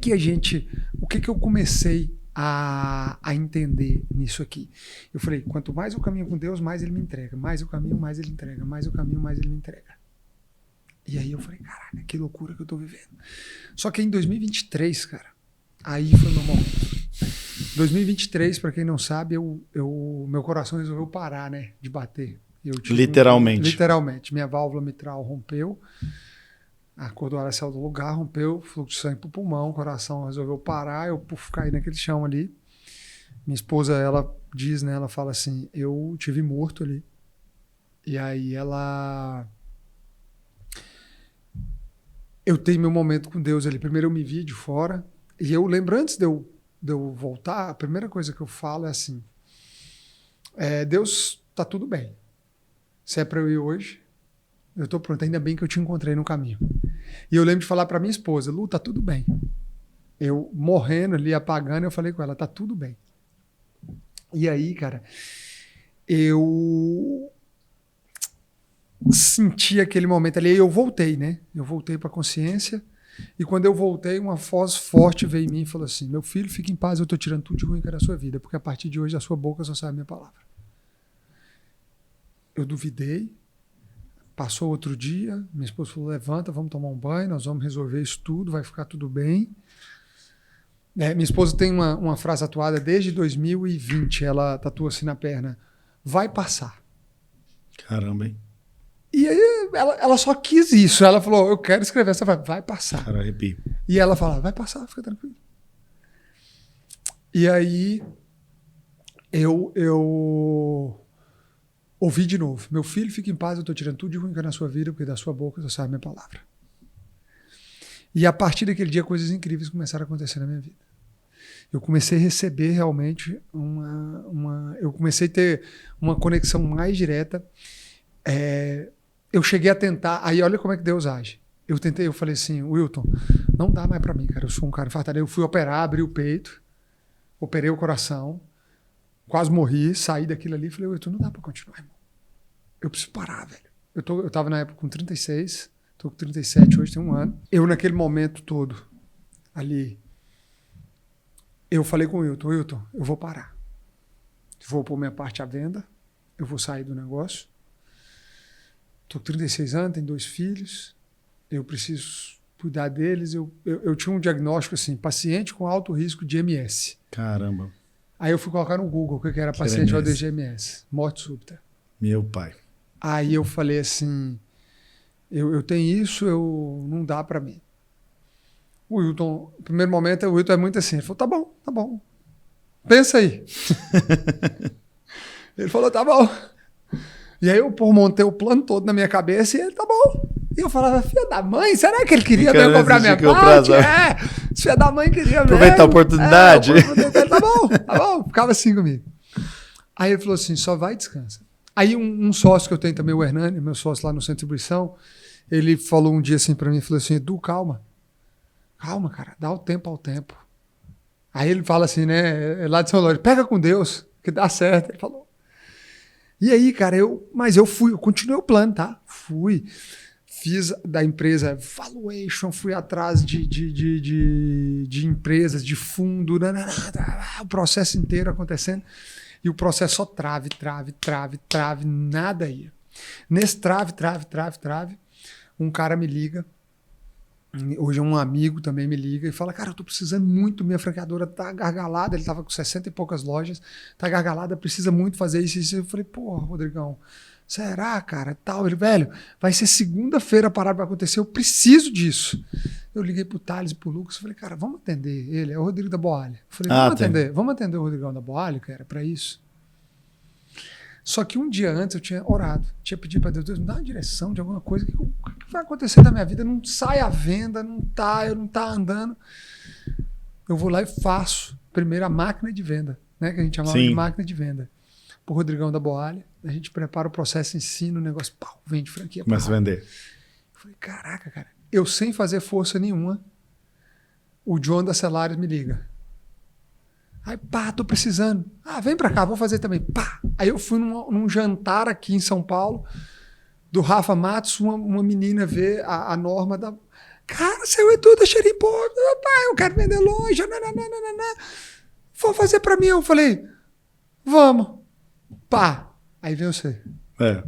eu comecei a entender nisso aqui? Eu falei, quanto mais eu caminho com Deus, mais ele me entrega. Mais eu caminho, mais ele entrega. Mais eu caminho, mais ele me entrega. E aí eu falei, caraca, que loucura que eu tô vivendo. Só que em 2023, cara, aí foi o meu momento. 2023, para quem não sabe, meu coração resolveu parar, né, de bater. Literalmente. Literalmente. Minha válvula mitral rompeu, a cordoária saiu do lugar, rompeu, fluxo de sangue pro pulmão, o coração resolveu parar, eu caí naquele chão ali. Minha esposa, ela diz, né, ela fala assim, eu tive morto ali. E aí eu tenho meu momento com Deus ali. Primeiro eu me vi de fora, e eu lembro antes de eu voltar, a primeira coisa que eu falo é assim, Deus, tá tudo bem. Se é para eu ir hoje, eu tô pronto. Ainda bem que eu te encontrei no caminho. E eu lembro de falar para minha esposa, Lu, tá tudo bem. Eu morrendo ali, apagando, eu falei com ela, tá tudo bem. E aí, cara, eu senti aquele momento ali, eu voltei, né? Eu voltei para a consciência. E quando eu voltei, uma voz forte veio em mim e falou assim, meu filho, fique em paz, eu estou tirando tudo de ruim que era a sua vida, porque a partir de hoje da sua boca só sai a minha palavra. Eu duvidei, passou outro dia, minha esposa falou, levanta, vamos tomar um banho, nós vamos resolver isso tudo, vai ficar tudo bem. Minha esposa tem uma frase tatuada desde 2020, ela tatua assim na perna, vai passar. Caramba, hein? E aí ela só quis isso. Ela falou, eu quero escrever essa frase. Vai passar. Cara, arrepio. E ela fala, vai passar, fica tranquilo. E aí eu ouvi de novo. Meu filho, fica em paz, eu estou tirando tudo de ruim que é na sua vida, porque da sua boca só sai a minha palavra. E a partir daquele dia, coisas incríveis começaram a acontecer na minha vida. Eu comecei a receber realmente eu comecei a ter uma conexão mais direta. Eu cheguei a tentar, aí olha como é que Deus age. Eu falei assim, Wilton, não dá mais pra mim, cara, eu sou um cara infartado. Eu fui operar, abri o peito, operei o coração, quase morri, saí daquilo ali, falei, Wilton, não dá pra continuar, irmão. Eu preciso parar, velho. Eu tava na época com 36, tô com 37 hoje, tem 1 ano. Eu naquele momento todo, ali, eu falei com o Wilton, eu vou parar. Vou pôr minha parte à venda, eu vou sair do negócio. Estou com 36 anos, tenho 2 filhos, eu preciso cuidar deles. Eu tinha um diagnóstico assim, paciente com alto risco de MS. Caramba. Aí eu fui colocar no Google o que era paciente ODG-MS, morte súbita. Meu pai. Aí eu falei assim, eu tenho isso, não dá para mim. O Wilton, no primeiro momento, o Wilton é muito assim, ele falou, tá bom, pensa aí. Ele falou, tá bom. E aí eu montei o plano todo na minha cabeça e ele, tá bom. E eu falava, filha da mãe, será que ele queria mesmo comprar minha parte? Filha da mãe queria mesmo. Aproveitar a oportunidade. Tá bom. Ficava assim comigo. Aí ele falou assim, só vai e descansa. Aí um sócio que eu tenho também, o Hernani, meu sócio lá no centro de distribuição, ele falou um dia assim pra mim, falou assim, Edu, calma, cara, dá o tempo ao tempo. Aí ele fala assim, né, lá de São Lourenço, pega com Deus, que dá certo. Ele falou. E aí, cara, eu continuei o plano, tá? Fiz da empresa valuation, fui atrás de empresas, de fundo, o processo inteiro acontecendo. E o processo só trave, nada ia. Nesse trave, um cara me liga, hoje é um amigo também me liga e fala, cara, eu tô precisando muito, minha franqueadora tá gargalada, ele tava com 60 e poucas lojas, tá gargalada, precisa muito fazer isso. Eu falei, pô, Rodrigão, será, cara? Tal. Ele, velho, vai ser segunda-feira a parada vai acontecer, eu preciso disso. Eu liguei pro Thales e pro Lucas, falei, cara, vamos atender ele, é o Rodrigo da Boalha. Eu falei, vamos atender o Rodrigão da Boalha, cara, pra isso. Só que um dia antes eu tinha orado, tinha pedido para Deus, me dá uma direção de alguma coisa, o que vai acontecer na minha vida? Não sai a venda, não tá andando. Eu vou lá e faço primeiro a máquina de venda, né, que a gente chamava de máquina de venda. Pro Rodrigão da Boalha, a gente prepara o processo, ensina o negócio, pau, vende franquia. Começa a vender. Eu falei, caraca, cara, eu sem fazer força nenhuma, o John da Celares me liga. Aí, pá, tô precisando. Ah, vem pra cá, vou fazer também. Pá. Aí eu fui num jantar aqui em São Paulo, do Rafa Matos, uma menina vê a norma da... Cara, seu Edu da Xerimpó, pai, eu quero vender loja, vou fazer pra mim. Eu falei, vamos. Pá. Aí veio você.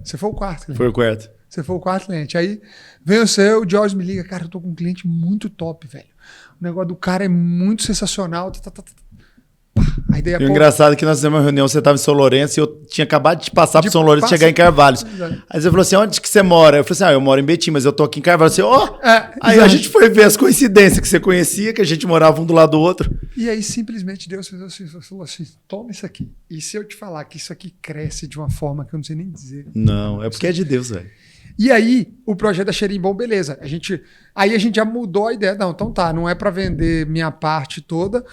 Você foi o quarto cliente. Foi o quarto. Você foi o quarto cliente. Aí veio você, o Jorge me liga, cara, eu tô com um cliente muito top, velho. O negócio do cara é muito sensacional, Aí daí o engraçado é que nós fizemos uma reunião, você estava em São Lourenço e eu tinha acabado de passar por São Lourenço e chegar em Carvalhos. Aí você falou assim, onde que você mora? Eu falei assim, eu moro em Betim, mas eu tô aqui em Carvalhos. Você, aí a gente foi ver as coincidências que você conhecia, que a gente morava um do lado do outro. E aí simplesmente Deus falou assim, toma isso aqui. E se eu te falar que isso aqui cresce de uma forma que eu não sei nem dizer. Não, é porque é de Deus, velho. E aí, o projeto da Xerimbom, beleza. Aí a gente já mudou a ideia. Não, então tá, não é para vender minha parte toda.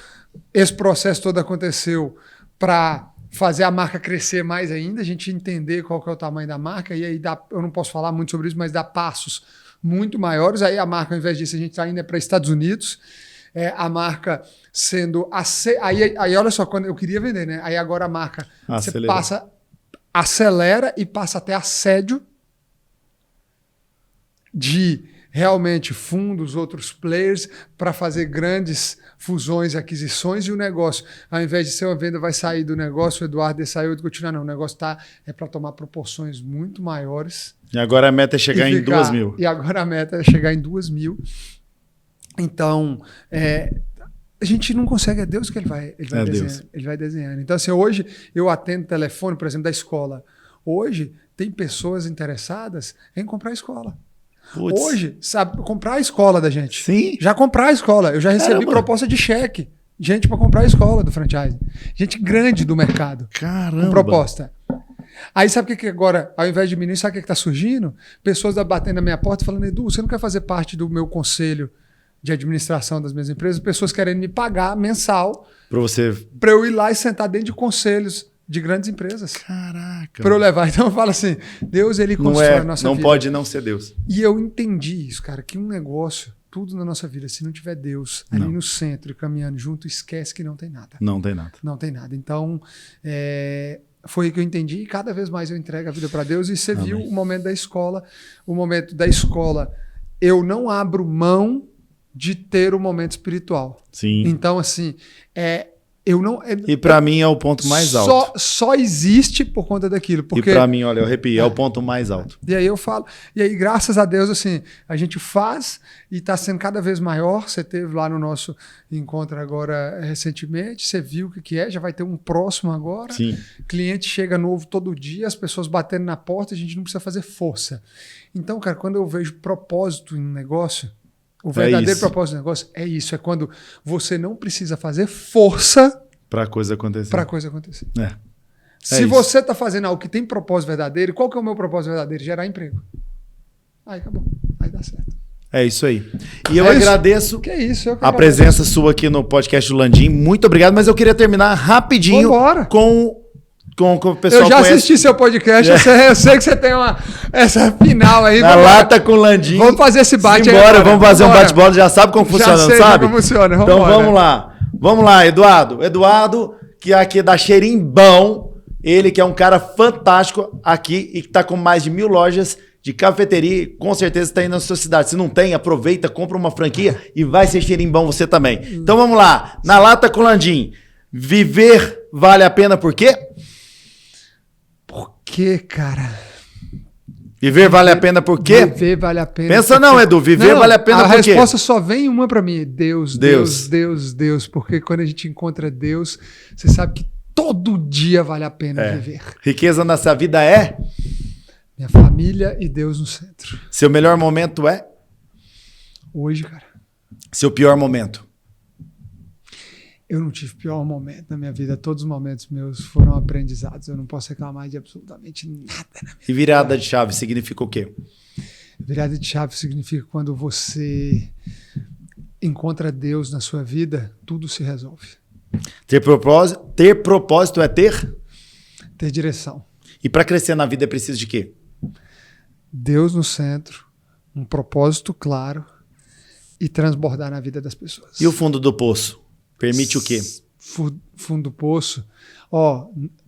Esse processo todo aconteceu para fazer a marca crescer mais ainda, a gente entender qual que é o tamanho da marca, e aí eu não posso falar muito sobre isso, mas dá passos muito maiores. Aí a marca, ao invés disso, a gente está indo para Estados Unidos. A marca sendo... Aí olha só, quando eu queria vender, né? Aí agora a marca acelera e passa até assédio de realmente fundos, outros players, para fazer grandes fusões e aquisições, e o negócio, ao invés de ser uma venda, vai sair do negócio, o Eduardo saiu de continuar, não, o negócio é para tomar proporções muito maiores. E agora a meta é chegar em 2.000. E agora a meta é chegar em 2.000. Então, a gente não consegue, é Deus que ele vai desenhando. Deus. Ele vai desenhando. Então, assim, hoje eu atendo telefone, por exemplo, da escola. Hoje tem pessoas interessadas em comprar a escola. Putz. Hoje, sabe, comprar a escola da gente. Sim. Já comprar a escola. Eu já recebi proposta de cheque. Gente para comprar a escola do franchise. Gente grande do mercado. Caramba. Com proposta. Aí sabe o que agora, ao invés de diminuir, sabe o que está surgindo? Pessoas batendo na minha porta falando, Edu, você não quer fazer parte do meu conselho de administração das minhas empresas? Pessoas querendo me pagar mensal para eu ir lá e sentar dentro de conselhos de grandes empresas. Caraca. Para eu levar. Então eu falo assim, Deus, ele constrói a nossa vida. Não pode não ser Deus. E eu entendi isso, cara, que um negócio, tudo na nossa vida, se não tiver Deus ali no centro e caminhando junto, esquece que não tem nada. Não tem nada. Não tem nada. Então, foi o que eu entendi, e cada vez mais eu entrego a vida para Deus. E você viu o momento da escola. O momento da escola, eu não abro mão de ter o momento espiritual. Sim. Então, assim, eu não... E para mim é o ponto mais alto. Só existe por conta daquilo. Porque... E para mim, olha, eu arrepio, é o ponto mais alto. E aí eu falo... E aí, graças a Deus, assim, a gente faz e está sendo cada vez maior. Você teve lá no nosso encontro agora recentemente, você viu o que é, já vai ter um próximo agora. Sim. Cliente chega novo todo dia, as pessoas batendo na porta, a gente não precisa fazer força. Então, cara, quando eu vejo propósito em um negócio... O verdadeiro propósito do negócio é isso. É quando você não precisa fazer força para a coisa acontecer. Se você está fazendo algo que tem propósito verdadeiro, qual que é o meu propósito verdadeiro? Gerar emprego. Aí acabou. Aí dá certo. É isso aí. E eu agradeço a presença sua aqui no podcast do Landim. Muito obrigado, mas eu queria terminar rapidinho com com o pessoal Eu já conhece. assisti seu podcast, eu sei que você tem essa final aí. Na lata com o Landim. Vamos fazer esse bate aí. Embora, vamos fazer um bate-bola, já sabe como funciona, já sei sabe? Como funciona. Então vamos lá. Vamos lá, Eduardo. Eduardo, que aqui é da Xerimbão, ele que é um cara fantástico aqui e que tá com mais de 1000 lojas de cafeteria, com certeza está aí na sua cidade. Se não tem, aproveita, compra uma franquia e vai ser Xerimbão você também. Então vamos lá. Na lata com o Landim. Viver vale a pena por quê? Por quê, cara? Viver vale a pena por quê? Viver vale a pena. Pensa não, Edu. Viver vale a pena por quê? A resposta só vem uma pra mim. Deus. Porque quando a gente encontra Deus, você sabe que todo dia vale a pena viver. Riqueza nessa vida é? Minha família e Deus no centro. Seu melhor momento é? Hoje, cara. Seu pior momento? Eu não tive pior momento na minha vida. Todos os momentos meus foram aprendizados. Eu não posso reclamar de absolutamente nada na minha vida. E virada de chave significa o quê? Virada de chave significa quando você encontra Deus na sua vida, tudo se resolve. Ter propósito é ter? Ter direção. E para crescer na vida é preciso de quê? Deus no centro, um propósito claro e transbordar na vida das pessoas. E o fundo do poço? Permite o quê? Fundo do poço?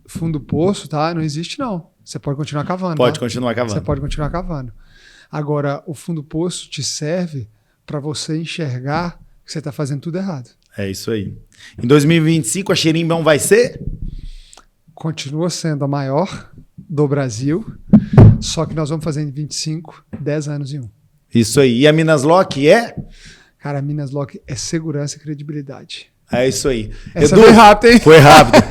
Fundo do poço, tá? Não existe, não. Você pode continuar cavando. Pode continuar cavando. Você pode continuar cavando. Agora, o fundo do poço te serve para você enxergar que você está fazendo tudo errado. É isso aí. Em 2025, a Xerimbão vai ser? Continua sendo a maior do Brasil, só que nós vamos fazer em 25, 10 anos em um. Isso aí. E a Minas Lock é? Cara, a Minas Lock é segurança e credibilidade. É isso aí. Essa foi rápido, hein? Foi rápido.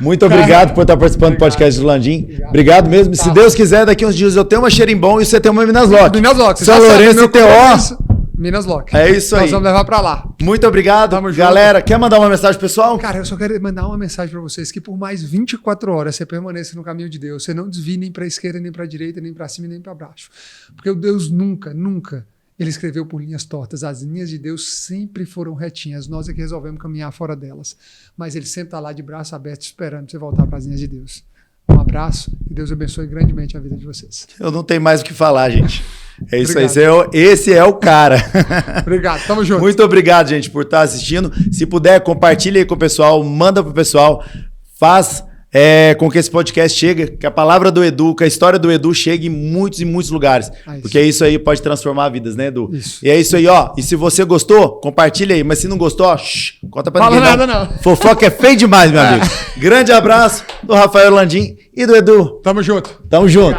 Muito obrigado por estar participando do podcast do Landim. Obrigado mesmo. Se Deus quiser, daqui uns dias eu tenho uma Xerimbão e você tem uma Minas Lock. Minas Lock. São Lourenço e TO. Minas Lock. É isso aí. Nós vamos levar pra lá. Muito obrigado. Tamo junto. Galera, quer mandar uma mensagem pessoal? Cara, eu só quero mandar uma mensagem pra vocês que por mais 24 horas você permaneça no caminho de Deus. Você não desvie nem pra esquerda, nem pra direita, nem pra cima, nem pra baixo. Porque o Deus nunca, ele escreveu por linhas tortas. As linhas de Deus sempre foram retinhas. Nós é que resolvemos caminhar fora delas. Mas ele sempre está lá de braço aberto esperando você voltar para as linhas de Deus. Um abraço e Deus abençoe grandemente a vida de vocês. Eu não tenho mais o que falar, gente. É isso Obrigado. aí. Esse é o cara. Obrigado. Tamo junto. Muito obrigado, gente, por estar assistindo. Se puder, compartilha aí com o pessoal. Manda pro pessoal. Faz com que esse podcast chegue, que a palavra do Edu, que a história do Edu chegue em muitos e muitos lugares. Porque isso aí pode transformar vidas, né, Edu? Isso. E é isso aí, ó. E se você gostou, compartilha aí. Mas se não gostou, conta pra ninguém. Fala nada, não. Fofoca é feio demais, meu amigo. Grande abraço do Rafael Landim e do Edu. Tamo junto. Tamo junto.